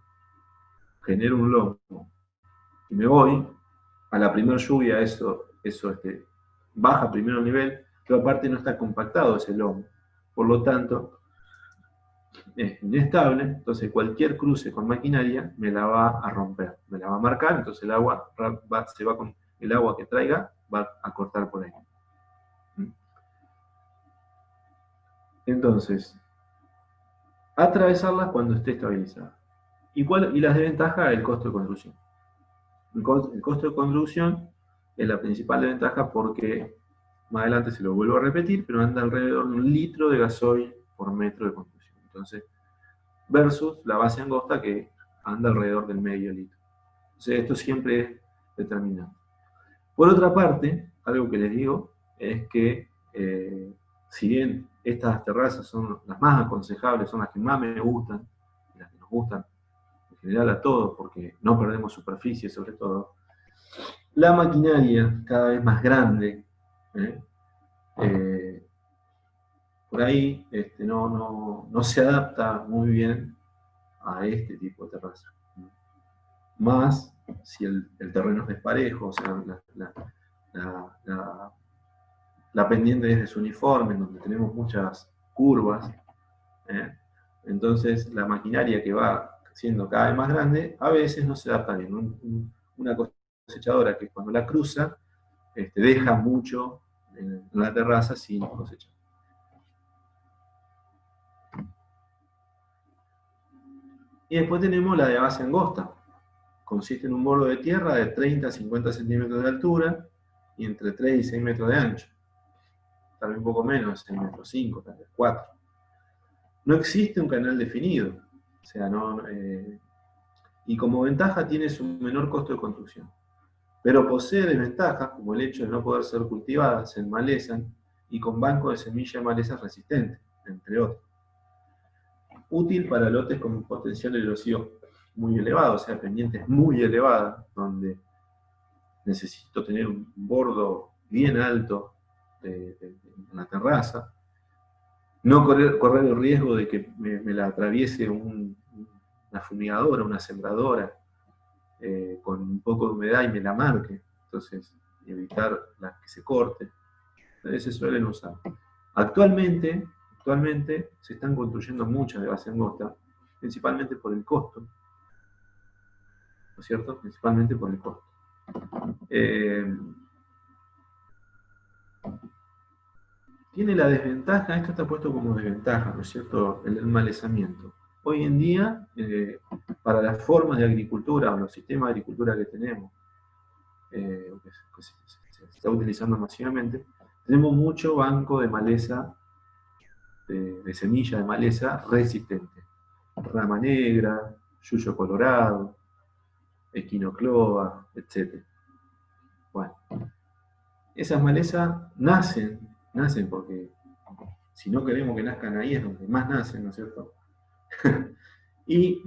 genero un lomo y me voy, a la primera lluvia eso baja primero el nivel, pero aparte no está compactado ese lomo. Por lo tanto, es inestable, entonces cualquier cruce con maquinaria me la va a romper, me la va a marcar, entonces el agua el agua que traiga va a cortar por ahí. Entonces, atravesarla cuando esté estabilizada. Y las desventajas, el costo de construcción. El costo de construcción es la principal desventaja porque, más adelante se lo vuelvo a repetir, pero anda alrededor de 1 litro de gasoil por metro de construcción. Entonces, versus la base angosta que anda alrededor del medio litro. Entonces, esto siempre es determinante. Por otra parte, algo que les digo es que, si bien estas terrazas son las más aconsejables, son las que más me gustan, las que nos gustan en general a todos, porque no perdemos superficie sobre todo, la maquinaria cada vez más grande, por ahí no se adapta muy bien a este tipo de terraza. Más si el terreno es desparejo, o sea, la pendiente es desuniforme, donde tenemos muchas curvas, entonces la maquinaria que va siendo cada vez más grande, a veces no se adapta bien. Una cosechadora que cuando la cruza, deja mucho en la terraza sin cosechar. Y después tenemos la de base angosta. Consiste en un borde de tierra de 30 a 50 centímetros de altura y entre 3 y 6 metros de ancho. Tal vez un poco menos, 6 metros 5, tal vez 4. No existe un canal definido, o sea, y como ventaja tiene su menor costo de construcción. Pero posee desventajas, como el hecho de no poder ser cultivadas, se enmalezan, y con banco de semilla de malezas resistentes, entre otros. Útil para lotes con potencial erosivo muy elevado, o sea, pendientes muy elevadas, donde necesito tener un bordo bien alto en la terraza, no correr el riesgo de que me la atraviese una fumigadora, una sembradora, con un poco de humedad y me la marque, entonces evitar que se corte. Entonces se suelen usar. Actualmente se están construyendo muchas de base angosta, principalmente por el costo, ¿no es cierto? Principalmente por el costo. Tiene la desventaja, esto está puesto como desventaja, ¿no es cierto?, el enmalezamiento. Hoy en día, para las formas de agricultura o los sistemas de agricultura que tenemos, que se está utilizando masivamente, tenemos mucho banco de maleza, de semilla de maleza resistente. Rama negra, yuyo colorado, equinocloa, etc. Bueno, esas malezas nacen porque si no queremos que nazcan ahí es donde más nacen, ¿no es cierto? Y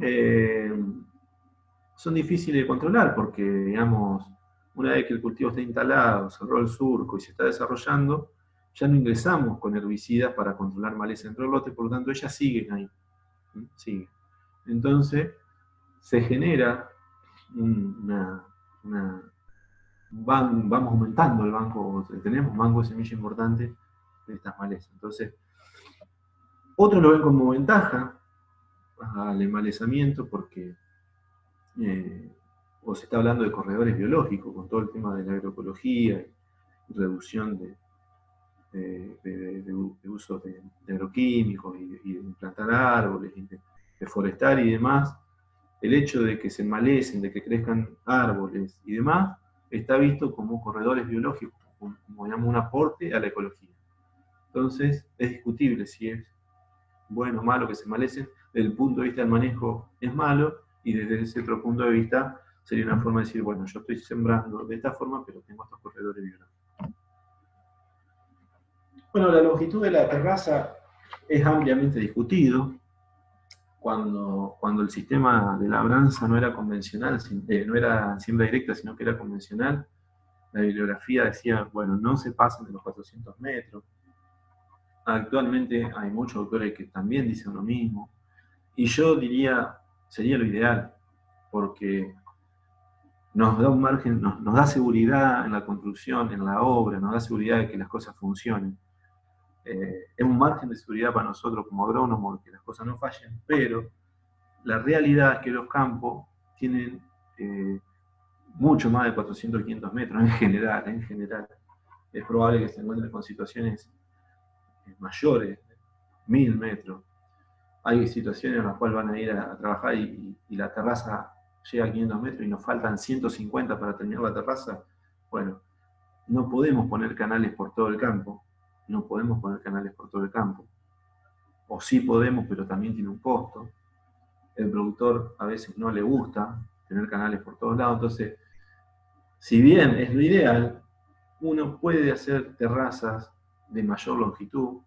son difíciles de controlar porque, digamos, una vez que el cultivo está instalado, cerró el surco y se está desarrollando, ya no ingresamos con herbicidas para controlar maleza dentro del lote, por lo tanto ellas siguen ahí. Siguen. Entonces se genera vamos aumentando el banco, tenemos banco de semilla importante de estas malezas. Entonces, otros lo ven como ventaja al enmalezamiento porque o se está hablando de corredores biológicos con todo el tema de la agroecología y reducción de uso de agroquímicos y de implantar árboles y de forestar y demás. El hecho de que se enmalecen, de que crezcan árboles y demás, está visto como corredores biológicos, como digamos, un aporte a la ecología. Entonces, es discutible si es bueno o malo que se enmalecen. Desde el punto de vista del manejo es malo, y desde ese otro punto de vista sería una forma de decir, bueno, yo estoy sembrando de esta forma, pero tengo estos corredores biológicos. Bueno, la longitud de la terraza es ampliamente discutido. Cuando el sistema de labranza no era convencional, no era siembra directa, sino que era convencional, la bibliografía decía, bueno, no se pasan de los 400 metros. Actualmente hay muchos autores que también dicen lo mismo, y yo diría, sería lo ideal, porque nos da un margen, nos da seguridad en la construcción, en la obra, nos da seguridad de que las cosas funcionen. Es un margen de seguridad para nosotros como agrónomos, de que las cosas no fallen, pero la realidad es que los campos tienen mucho más de 400 o 500 metros en general. Es probable que se encuentren con situaciones mayores, 1000 metros. Hay situaciones en las cuales van a ir a trabajar y la terraza llega a 500 metros y nos faltan 150 para terminar la terraza. Bueno, no podemos poner canales por todo el campo. O sí podemos, pero también tiene un costo. El productor a veces no le gusta tener canales por todos lados. Entonces, si bien es lo ideal, uno puede hacer terrazas de mayor longitud,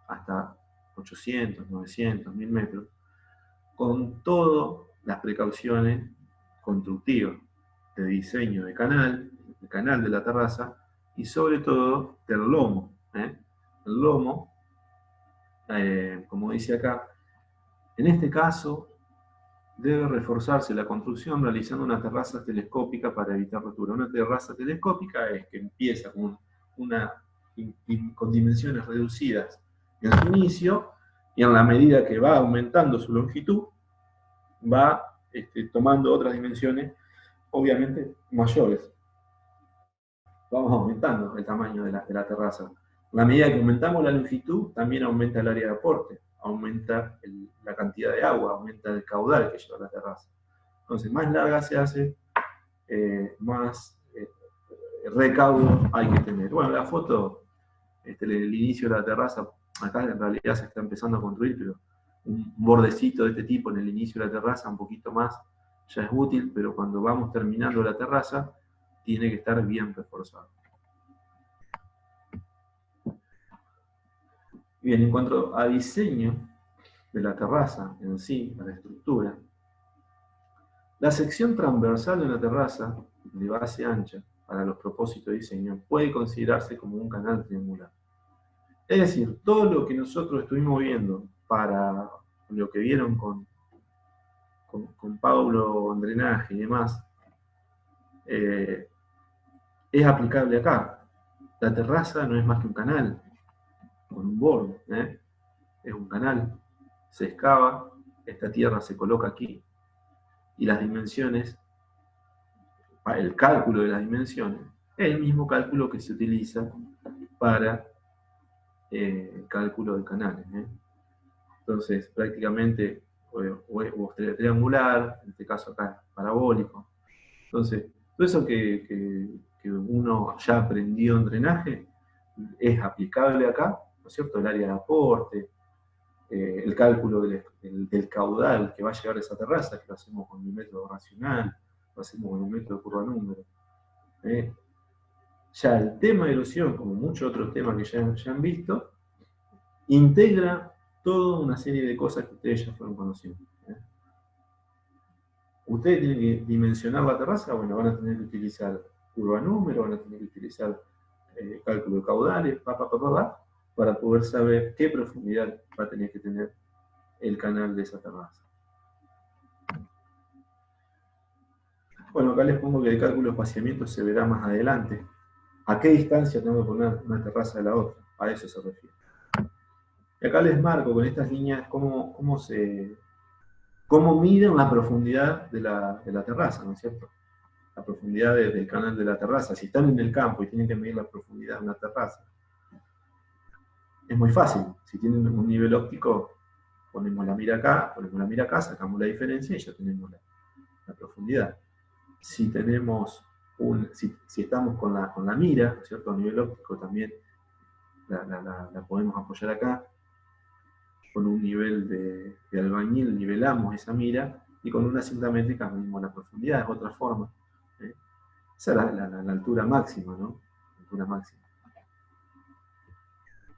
hasta 800, 900, 1000 metros, con todas las precauciones constructivas de diseño de canal de la terraza y sobre todo del lomo. El lomo, como dice acá, en este caso debe reforzarse la construcción realizando una terraza telescópica para evitar rotura. Una terraza telescópica es que empieza con dimensiones reducidas en su inicio, y en la medida que va aumentando su longitud, va tomando otras dimensiones, obviamente mayores. Vamos aumentando el tamaño de la terraza. En la medida que aumentamos la longitud, también aumenta el área de aporte, aumenta la cantidad de agua, aumenta el caudal que lleva la terraza. Entonces, más larga se hace, más recaudo hay que tener. Bueno, la foto, el inicio de la terraza, acá en realidad se está empezando a construir, pero un bordecito de este tipo en el inicio de la terraza, un poquito más, ya es útil, pero cuando vamos terminando la terraza, tiene que estar bien reforzado. Bien, en cuanto a diseño de la terraza en sí, a la estructura, la sección transversal de una terraza de base ancha para los propósitos de diseño puede considerarse como un canal triangular. Es decir, todo lo que nosotros estuvimos viendo para lo que vieron con Paulo en drenaje y demás, es aplicable acá. La terraza no es más que un canal, con un borde, es un canal, se excava, esta tierra se coloca aquí, y las dimensiones, el cálculo de las dimensiones, es el mismo cálculo que se utiliza para el cálculo de canales. Entonces, prácticamente, o triangular, en este caso acá, parabólico. Entonces, todo eso que uno ya aprendió en drenaje es aplicable acá, ¿no es cierto? El área de aporte, el cálculo del caudal que va a llegar a esa terraza, que lo hacemos con un método racional, lo hacemos con un método de curva número. Ya el tema de erosión, como muchos otros temas que ya han visto, integra toda una serie de cosas que ustedes ya fueron conociendo. Ustedes tienen que dimensionar la terraza, bueno, van a tener que utilizar curva número, van a tener que utilizar cálculo de caudales, para poder saber qué profundidad va a tener que tener el canal de esa terraza. Bueno, acá les pongo que el cálculo de espaciamiento se verá más adelante. ¿A qué distancia tengo que poner una terraza de la otra? A eso se refiere. Y acá les marco con estas líneas cómo miden la profundidad de la terraza, ¿no es cierto? La profundidad del canal de la terraza. Si están en el campo y tienen que medir la profundidad de una terraza, es muy fácil. Si tienen un nivel óptico, ponemos la mira acá, sacamos la diferencia y ya tenemos la profundidad. Si tenemos si estamos con la mira, ¿no es cierto? A nivel óptico también la podemos apoyar acá. Con un nivel de albañil nivelamos esa mira y con una cinta métrica medimos la profundidad, es otra forma. Esa es la altura máxima, ¿no? La altura máxima.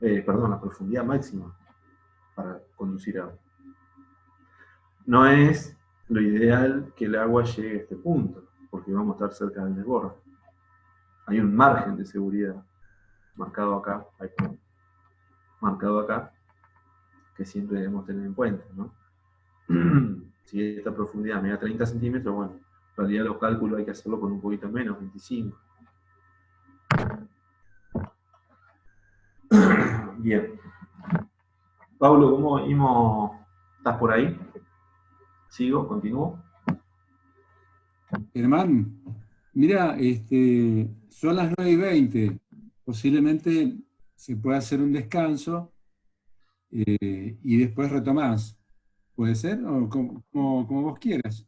Perdón, la profundidad máxima para conducir agua. No es lo ideal que el agua llegue a este punto, porque vamos a estar cerca del desborde. Hay un margen de seguridad marcado acá, que siempre debemos tener en cuenta, ¿no? Si esta profundidad me da 30 centímetros, bueno, en realidad los cálculos hay que hacerlo con un poquito menos, 25. Bien. Pablo, ¿cómo vimos? ¿Estás por ahí? ¿Sigo? ¿Continúo? Germán, mira, son las 9:20. Posiblemente se pueda hacer un descanso y después retomás. ¿Puede ser? O como vos quieras.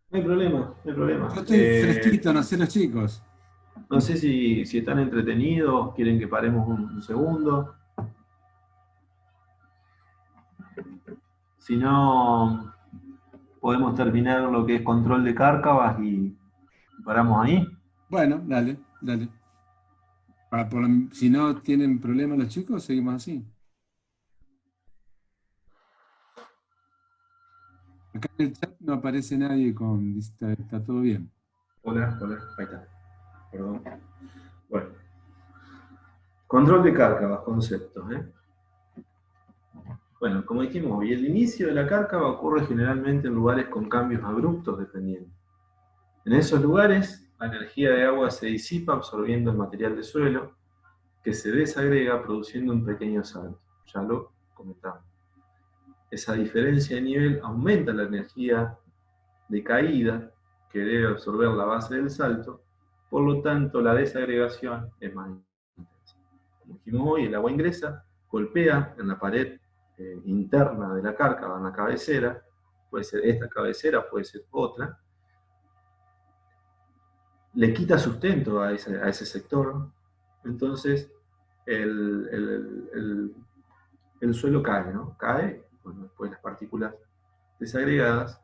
No hay problema, no hay problema. Yo estoy fresquito, no sé los chicos. No sé si están entretenidos, quieren que paremos un segundo. Si no, podemos terminar lo que es control de cárcavas y paramos ahí. Bueno, dale. Si no tienen problema los chicos, seguimos así. Acá en el chat no aparece nadie está todo bien. Hola, ahí está. Perdón. Bueno. Control de cárcavas, conceptos. Bueno, como dijimos, y el inicio de la cárcava ocurre generalmente en lugares con cambios abruptos de pendiente. En esos lugares, la energía de agua se disipa absorbiendo el material de suelo, que se desagrega produciendo un pequeño salto. Ya lo comentamos. Esa diferencia de nivel aumenta la energía de caída que debe absorber la base del salto, por lo tanto la desagregación es más intensa. Como dijimos hoy, el agua ingresa, golpea en la pared interna de la cárcava, en la cabecera, puede ser esta cabecera, puede ser otra, le quita sustento a ese sector, entonces el suelo cae, ¿no? Cae, bueno, después las partículas desagregadas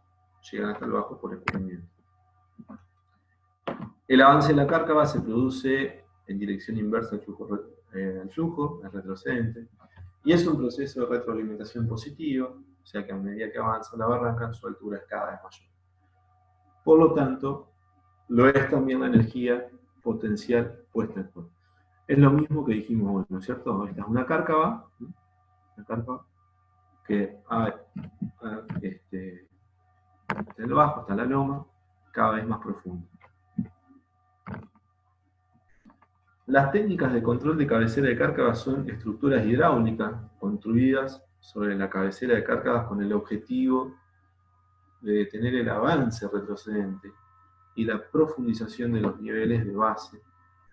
llegan hasta el bajo por escurrimiento. El avance de la cárcava se produce en dirección inversa al flujo, es retrocedente, y es un proceso de retroalimentación positivo, o sea que a medida que avanza la barranca, su altura es cada vez mayor. Por lo tanto, lo es también la energía potencial puesta en juego. Es lo mismo que dijimos hoy, ¿no es cierto? Esta es una cárcava que está en lo bajo, está en la loma, cada vez más profundo. Las técnicas de control de cabecera de cárcavas son estructuras hidráulicas construidas sobre la cabecera de cárcavas con el objetivo de detener el avance retrocedente y la profundización de los niveles de base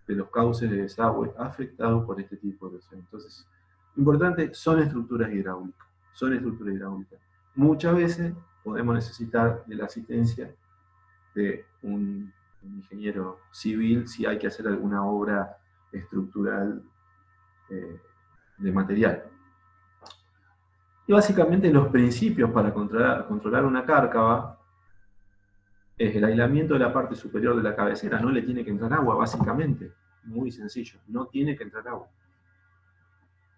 de los cauces de desagüe afectados por este tipo de erosión. Entonces, lo importante son estructuras hidráulicas. Son estructuras hidráulicas. Muchas veces podemos necesitar de la asistencia de un ingeniero civil si hay que hacer alguna obra estructural de material. Y básicamente los principios para controlar una cárcava es el aislamiento de la parte superior de la cabecera, no le tiene que entrar agua, básicamente. Muy sencillo, no tiene que entrar agua.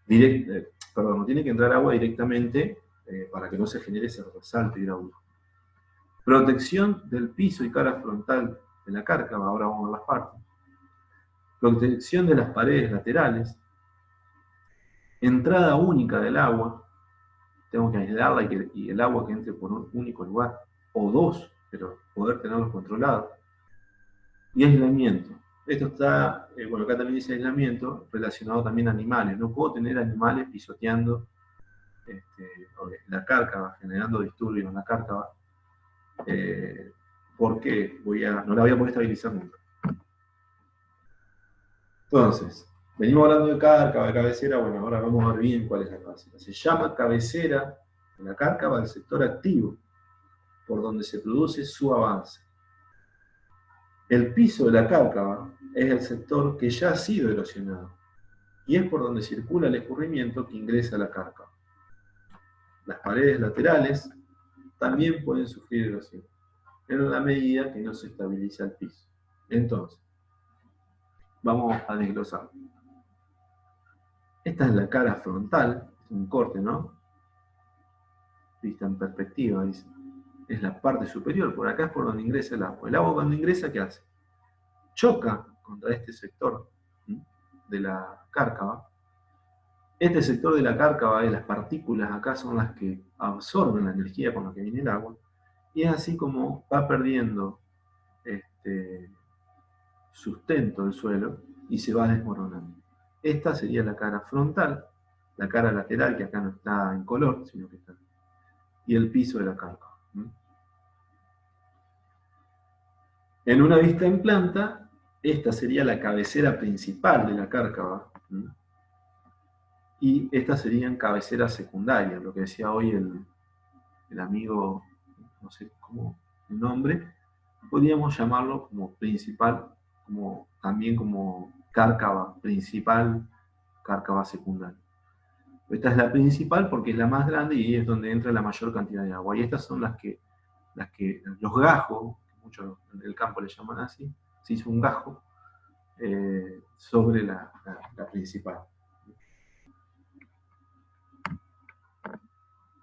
No tiene que entrar agua directamente para que no se genere ese resalte hidráulico. Protección del piso y cara frontal de la cárcava, ahora vamos a ver las partes. Protección de las paredes laterales. Entrada única del agua. Tengo que aislarla y el agua que entre por un único lugar, o dos, pero poder tenerlos controlados. Y aislamiento. Esto está, bueno, acá también dice aislamiento, relacionado también a animales. No puedo tener animales pisoteando la cárcava, generando disturbios en la cárcava, porque no la voy a poder estabilizar nunca. Entonces, venimos hablando de cárcava, de cabecera, bueno, ahora vamos a ver bien cuál es la cabecera. Se llama cabecera en la cárcava del sector activo, por donde se produce su avance. El piso de la cárcava es el sector que ya ha sido erosionado, y es por donde circula el escurrimiento que ingresa a la cárcava. Las paredes laterales también pueden sufrir erosión, en la medida que no se estabiliza el piso. Entonces, vamos a desglosar. Esta es la cara frontal, es un corte, ¿no? Vista en perspectiva, dice. Es la parte superior, por acá es por donde ingresa el agua. El agua cuando ingresa, ¿qué hace? Choca contra este sector de la cárcava. Este sector de la cárcava y las partículas acá son las que absorben la energía con la que viene el agua. Y es así como va perdiendo sustento del suelo y se va desmoronando. Esta sería la cara frontal, la cara lateral, que acá no está en color, sino que está, y el piso de la cárcava. En una vista en planta, esta sería la cabecera principal de la cárcava, y estas serían cabeceras secundarias, lo que decía hoy el amigo, no sé cómo el nombre, podríamos llamarlo como principal, también como cárcava principal, cárcava secundaria. Esta es la principal porque es la más grande y es donde entra la mayor cantidad de agua. Y estas son las que los gajos, muchos en el campo le llaman así, se hizo un gajo sobre la principal.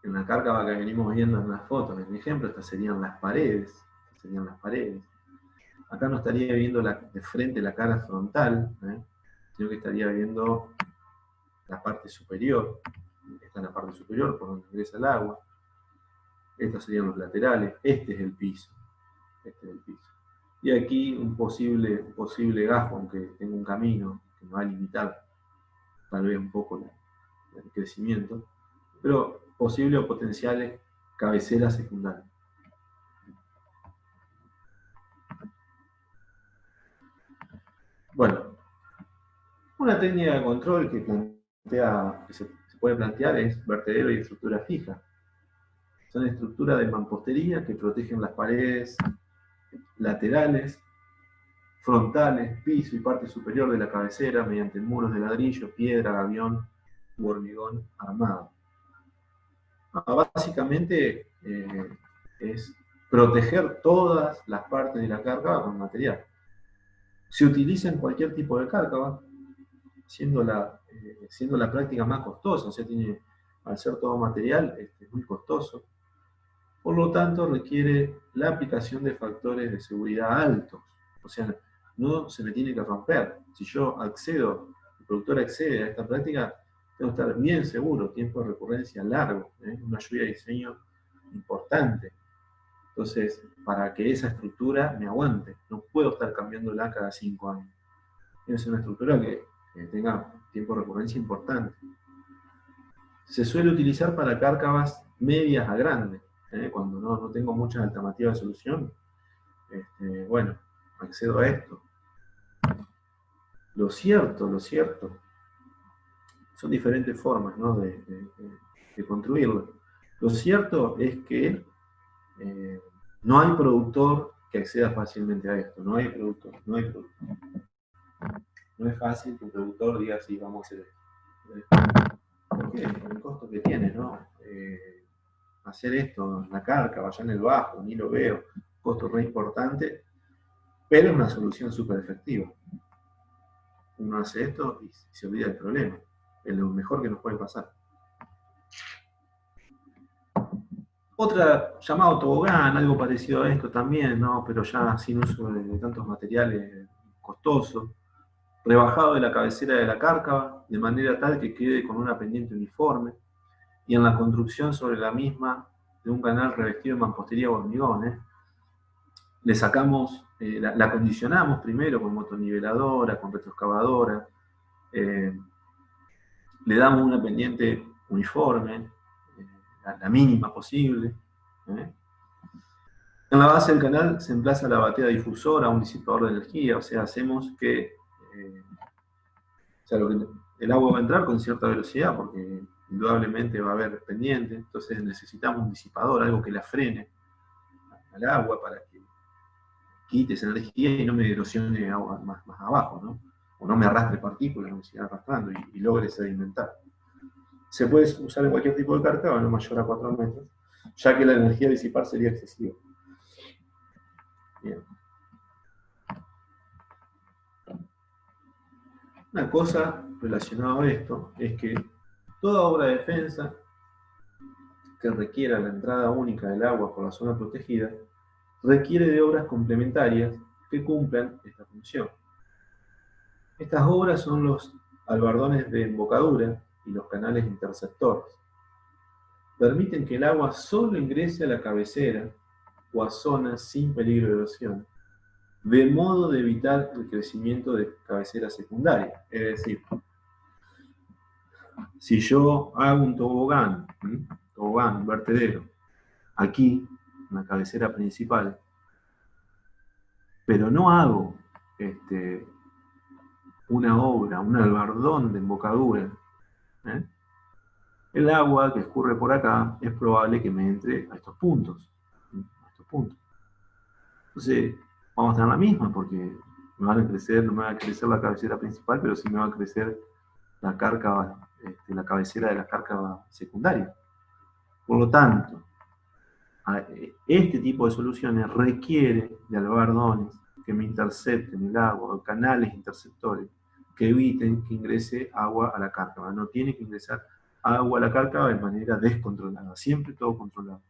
En la cárcava que venimos viendo en las fotos, en el ejemplo, estas serían las paredes. Acá no estaría viendo de frente la cara frontal, sino que estaría viendo la parte superior. Esta es la parte superior por donde ingresa el agua. Estos serían los laterales. Este es el piso. Y aquí un posible gajo, aunque tenga un camino que me va a limitar tal vez un poco el crecimiento, pero posibles o potenciales cabeceras secundarias. Bueno, una técnica de control que se puede plantear es vertedero y estructura fija. Son estructuras de mampostería que protegen las paredes laterales, frontales, piso y parte superior de la cabecera mediante muros de ladrillo, piedra, gabión u hormigón armado. Básicamente es proteger todas las partes de la cárcava con material. Se utiliza en cualquier tipo de cárcava, siendo la práctica más costosa, o sea, al ser todo material, es muy costoso. Por lo tanto, requiere la aplicación de factores de seguridad altos, O sea, no se me tiene que romper. Si yo accedo, el productor accede a esta práctica, tengo que estar bien seguro, tiempo de recurrencia largo, una lluvia de diseño importante. Entonces, para que esa estructura me aguante, no puedo estar cambiándola cada 5 años. Tiene que ser una estructura que tenga tiempo de recurrencia importante. Se suele utilizar para cárcavas medias a grandes, cuando no tengo muchas alternativas de solución. Bueno, accedo a esto. Lo cierto, son diferentes formas, ¿no?, de construirlo. Lo cierto es que no hay productor que acceda fácilmente a esto, no hay productor. No es fácil que un productor diga, sí, vamos a hacer esto. ¿Por qué? Por el costo que tiene, ¿no? Hacer esto en la cárcava, allá en el bajo, ni lo veo, costo re importante, pero es una solución súper efectiva. Uno hace esto y se olvida del problema. Es lo mejor que nos puede pasar. Otra, llamado tobogán, algo parecido a esto también, ¿no?, pero ya sin uso de tantos materiales costosos. Rebajado de la cabecera de la cárcava, de manera tal que quede con una pendiente uniforme, y en la construcción sobre la misma de un canal revestido de mampostería o hormigón. Le sacamos, la acondicionamos primero con motoniveladora, con retroexcavadora, le damos una pendiente uniforme, la mínima posible. En la base del canal se emplaza la batea difusora, un disipador de energía, o sea, hacemos que el agua va a entrar con cierta velocidad, porque indudablemente va a haber pendiente, entonces necesitamos un disipador, algo que la frene al agua para que quite esa energía y no me erosione agua más abajo, ¿no? O no me arrastre partículas, no me siga arrastrando y logre sedimentar. Se puede usar en cualquier tipo de cárcava, no mayor a 4 metros, ya que la energía a disipar sería excesiva. Bien. Una cosa relacionada a esto es que toda obra de defensa que requiera la entrada única del agua por la zona protegida requiere de obras complementarias que cumplan esta función. Estas obras son los albardones de embocadura y los canales interceptores. Permiten que el agua solo ingrese a la cabecera o a zonas sin peligro de erosión, de modo de evitar el crecimiento de cabecera secundaria. Es decir, si yo hago un tobogán, un vertedero, aquí, en la cabecera principal, pero no hago una obra, un albardón de embocadura, el agua que escurre por acá es probable que me entre a estos puntos. Entonces, vamos a tener la misma, porque me van a crecer, no me va a crecer la cabecera principal, pero sí me va a crecer la cárcava, la cabecera de la cárcava secundaria. Por lo tanto, este tipo de soluciones requiere de albardones que me intercepten el agua, o canales interceptores que eviten que ingrese agua a la cárcava. No tiene que ingresar agua a la cárcava de manera descontrolada, siempre todo controlado.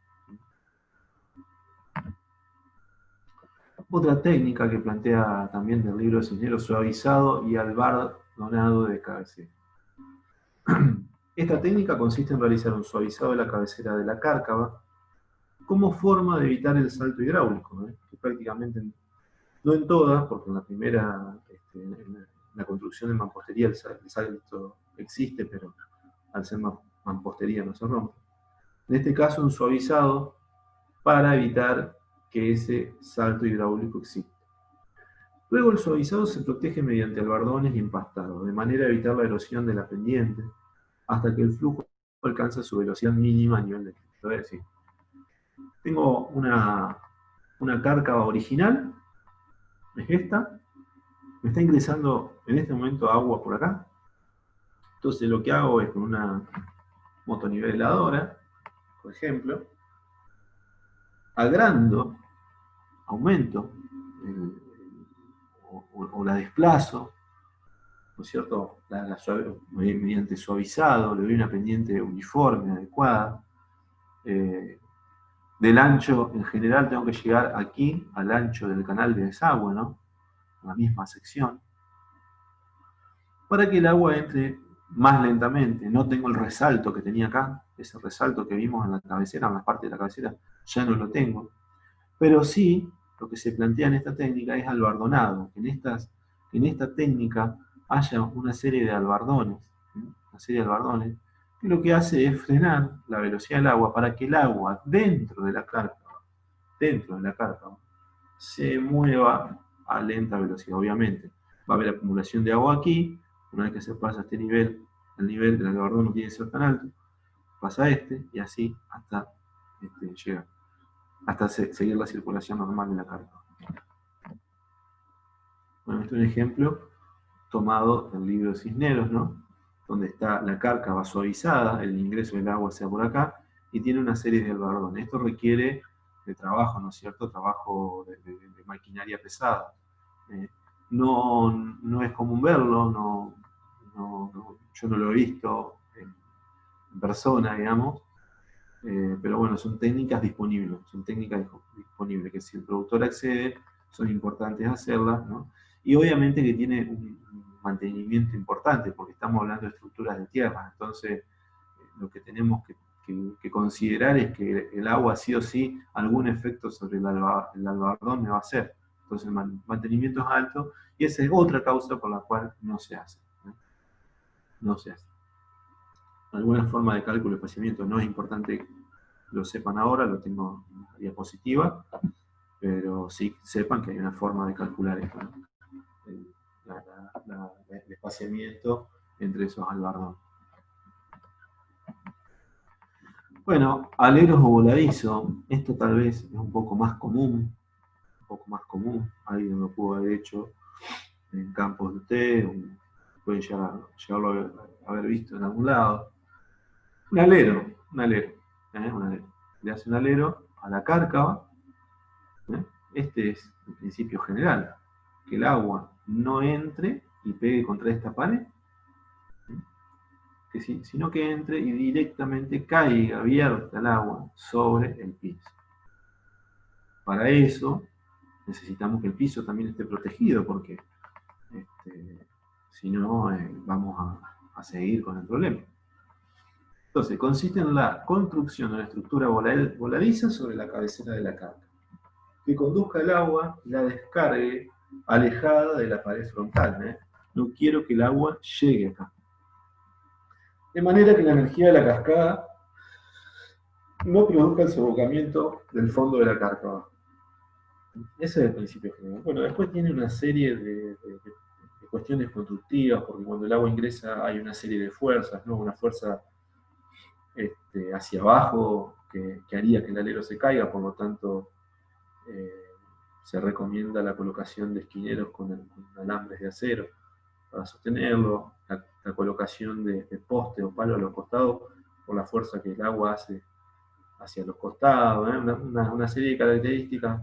Otra técnica que plantea también del libro de Cisneros, suavizado y albardonado de cabecera. Esta técnica consiste en realizar un suavizado de la cabecera de la cárcava como forma de evitar el salto hidráulico, que prácticamente, no en todas, porque en la primera, en la construcción de mampostería el salto existe, pero al ser mampostería no se rompe. En este caso, un suavizado para evitar que ese salto hidráulico exista. Luego el suavizado se protege mediante albardones y empastados, de manera a evitar la erosión de la pendiente, hasta que el flujo alcanza su velocidad mínima a nivel de techo. Es decir, tengo una cárcava original, es esta, me está ingresando en este momento agua por acá. Entonces lo que hago es con una motoniveladora, por ejemplo, aumento o la desplazo, ¿no es cierto? Mediante suavizado, le doy una pendiente uniforme, adecuada. Del ancho, en general, tengo que llegar aquí, al ancho del canal de desagüe, ¿no? en la misma sección, para que el agua entre más lentamente. No tengo el resalto que tenía acá, ese resalto que vimos en la cabecera, en la parte de la cabecera, ya no lo tengo. Pero sí, lo que se plantea en esta técnica es albardonado, que en esta técnica haya una serie de albardones, que lo que hace es frenar la velocidad del agua para que el agua dentro de la cárcava, se mueva a lenta velocidad. Obviamente, va a haber acumulación de agua aquí. Una vez que se pasa a este nivel, el nivel del albardón no tiene que ser tan alto, pasa a este, y así hasta llegar, hasta seguir la circulación normal de la cárcava. Bueno, este es un ejemplo tomado del libro de Cisneros, ¿no? Donde está la cárcava suavizada, el ingreso del agua sea por acá, y tiene una serie de albardones. Esto requiere de trabajo, ¿no es cierto? Trabajo de maquinaria pesada. No es común verlo, yo no lo he visto en persona, digamos, pero bueno, son técnicas disponibles, que si el productor accede, son importantes hacerlas, ¿no? Y obviamente que tiene un mantenimiento importante, porque estamos hablando de estructuras de tierra, entonces lo que tenemos que considerar es que el agua sí o sí algún efecto sobre el albardón me va a hacer. Entonces el mantenimiento es alto y esa es otra causa por la cual no se hace. No se hace. Alguna forma de cálculo de espaciamiento no es importante que lo sepan ahora, lo tengo en la diapositiva, pero sí sepan que hay una forma de calcular esto, ¿no? El espaciamiento entre esos albardones. Bueno, aleros o voladizo, esto tal vez es un poco más común, alguien lo pudo haber hecho en campos de ustedes, pueden llegarlo a haber visto en algún lado. Un alero. Le hace un alero a la cárcava. Este es el principio general, que el agua no entre y pegue contra esta pared, sino que entre y directamente caiga abierta el agua sobre el piso. Para eso necesitamos que el piso también esté protegido, porque si no vamos a seguir con el problema. Entonces, consiste en la construcción de una estructura voladiza sobre la cabecera de la cárcava, que conduzca el agua y la descargue alejada de la pared frontal. No quiero que el agua llegue acá. De manera que la energía de la cascada no produzca el sofocamiento del fondo de la cárcava. Ese es el principio general. Bueno, después tiene una serie de cuestiones constructivas, porque cuando el agua ingresa hay una serie de fuerzas, ¿no? Una fuerza hacia abajo que haría que el alero se caiga, por lo tanto se recomienda la colocación de esquineros con alambres de acero para sostenerlo, la colocación de postes o palos a los costados por la fuerza que el agua hace hacia los costados, una serie de características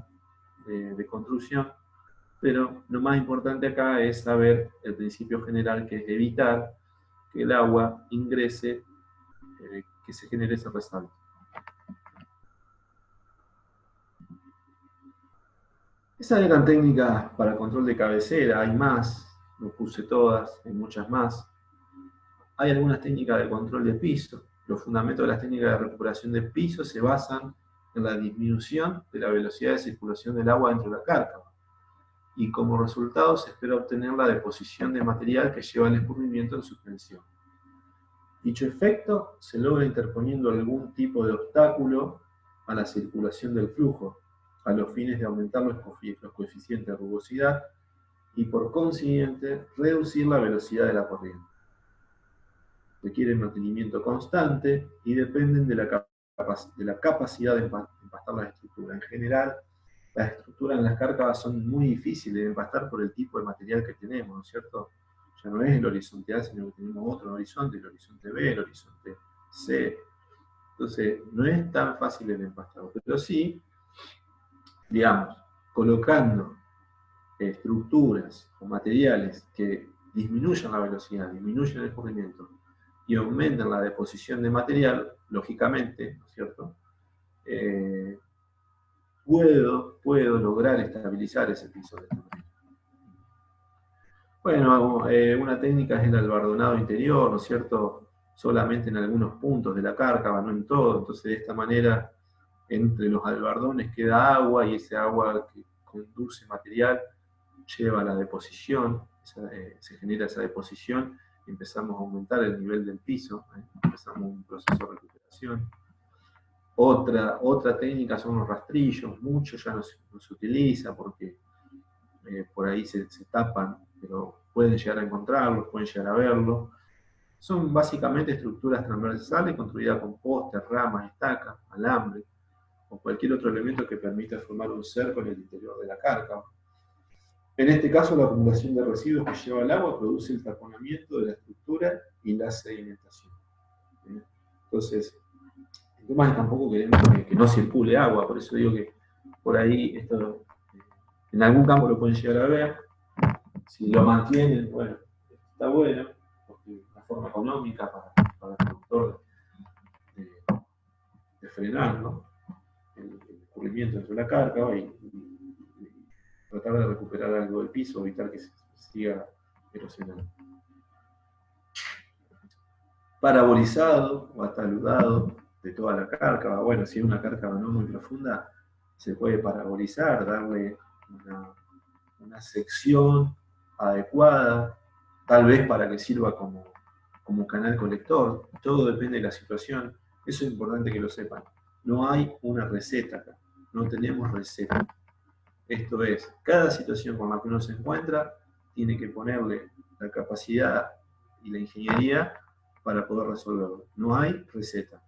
de construcción, pero lo más importante acá es saber el principio general, que es evitar que el agua ingrese, que se genere ese resalto. Esas eran técnicas para control de cabecera, hay más, no puse todas, hay muchas más. Hay algunas técnicas de control de piso. Los fundamentos de las técnicas de recuperación de piso se basan en la disminución de la velocidad de circulación del agua dentro de la cárcava, y como resultado se espera obtener la deposición de material que lleva al escurrimiento en suspensión. Dicho efecto se logra interponiendo algún tipo de obstáculo a la circulación del flujo, a los fines de aumentar los coeficientes de rugosidad y por consiguiente reducir la velocidad de la corriente. Requieren mantenimiento constante y dependen de la capacidad de empastar las estructuras. En general, las estructuras en las cárcavas son muy difíciles de empastar por el tipo de material que tenemos, ¿no es cierto? Ya no es el horizonte A, sino que tenemos otro horizonte, el horizonte B, el horizonte C. Entonces, no es tan fácil el empastado, pero sí, digamos, colocando estructuras o materiales que disminuyan la velocidad, disminuyan el escurrimiento y aumenten la deposición de material, lógicamente, ¿no es cierto? Puedo lograr estabilizar ese piso de esta manera. Bueno, una técnica es el albardonado interior, ¿no es cierto? Solamente en algunos puntos de la cárcava, no en todo. Entonces, de esta manera, entre los albardones queda agua y ese agua que conduce material lleva a la deposición, se genera esa deposición y empezamos a aumentar el nivel del piso, empezamos un proceso de recuperación. Otra técnica son los rastrillos, mucho ya no se utiliza porque por ahí se tapan, pero pueden llegar a encontrarlos, pueden llegar a verlos. Son básicamente estructuras transversales construidas con postes, ramas, estacas, alambre o cualquier otro elemento que permita formar un cerco en el interior de la cárcava. En este caso, la acumulación de residuos que lleva el agua produce el taponamiento de la estructura y la sedimentación. Entonces, el tema es que tampoco queremos que no circule agua, por eso digo que por ahí esto en algún campo lo pueden llegar a ver. Si lo mantienen, bueno, está bueno, porque es una forma económica para el productor de frenar, ¿no? el escurrimiento dentro de la cárcava y tratar de recuperar algo del piso, evitar que se siga erosionando. Parabolizado o ataludado de toda la cárcava. Bueno, si es una cárcava no muy profunda, se puede parabolizar, darle una sección adecuada, tal vez para que sirva como canal colector. Todo depende de la situación. Eso es importante que lo sepan. No hay una receta acá. No tenemos receta. Esto es, cada situación con la que uno se encuentra tiene que ponerle la capacidad y la ingeniería para poder resolverlo. No hay receta.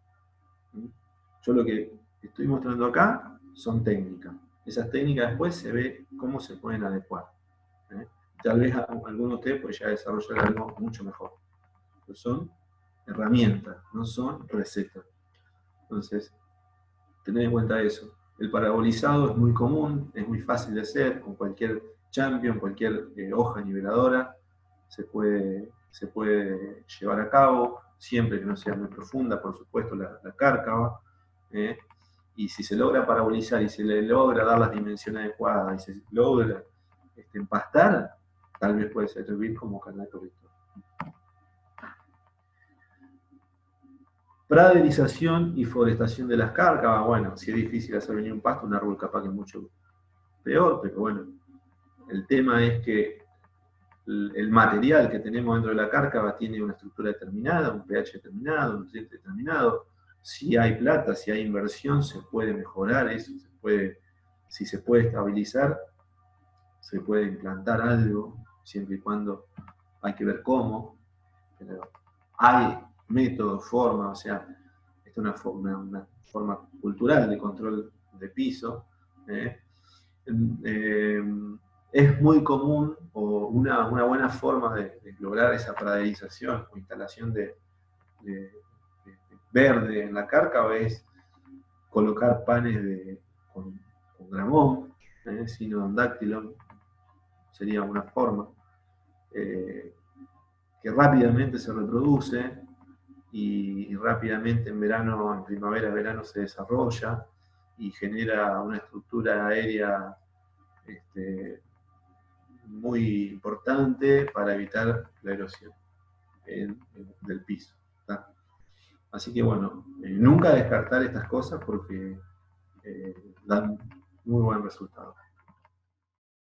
Yo lo que estoy mostrando acá son técnicas. Esas técnicas después se ve cómo se pueden adecuar. Tal vez alguno de ustedes puede ya desarrollar algo mucho mejor. Pero son herramientas, no son recetas. Entonces, tened en cuenta eso. El parabolizado es muy común, es muy fácil de hacer, con cualquier champion, cualquier hoja niveladora, se puede llevar a cabo, siempre que no sea muy profunda, por supuesto, la cárcava. Y si se logra parabolizar y se le logra dar las dimensiones adecuadas y se logra empastar, tal vez puede servir como canal colector. Praderización y forestación de las cárcavas. Bueno, si es difícil hacer venir un pasto, un árbol capaz que es mucho peor, pero bueno, el tema es que el material que tenemos dentro de la cárcava tiene una estructura determinada, un pH determinado, un nutriente determinado. Si hay plata, si hay inversión, se puede mejorar eso, si se puede estabilizar, se puede implantar algo, siempre y cuando hay que ver cómo, pero hay métodos, formas, o sea, esta es una forma cultural de control de piso. Es muy común, o una buena forma de lograr esa praderización o instalación de verde en la cárcava es colocar panes con gramón, Sinodondáctilo, sería una forma, que rápidamente se reproduce y rápidamente en verano, en primavera, verano se desarrolla y genera una estructura aérea muy importante para evitar la erosión del piso. ¿Tá? Así que bueno, nunca descartar estas cosas porque dan muy buen resultado.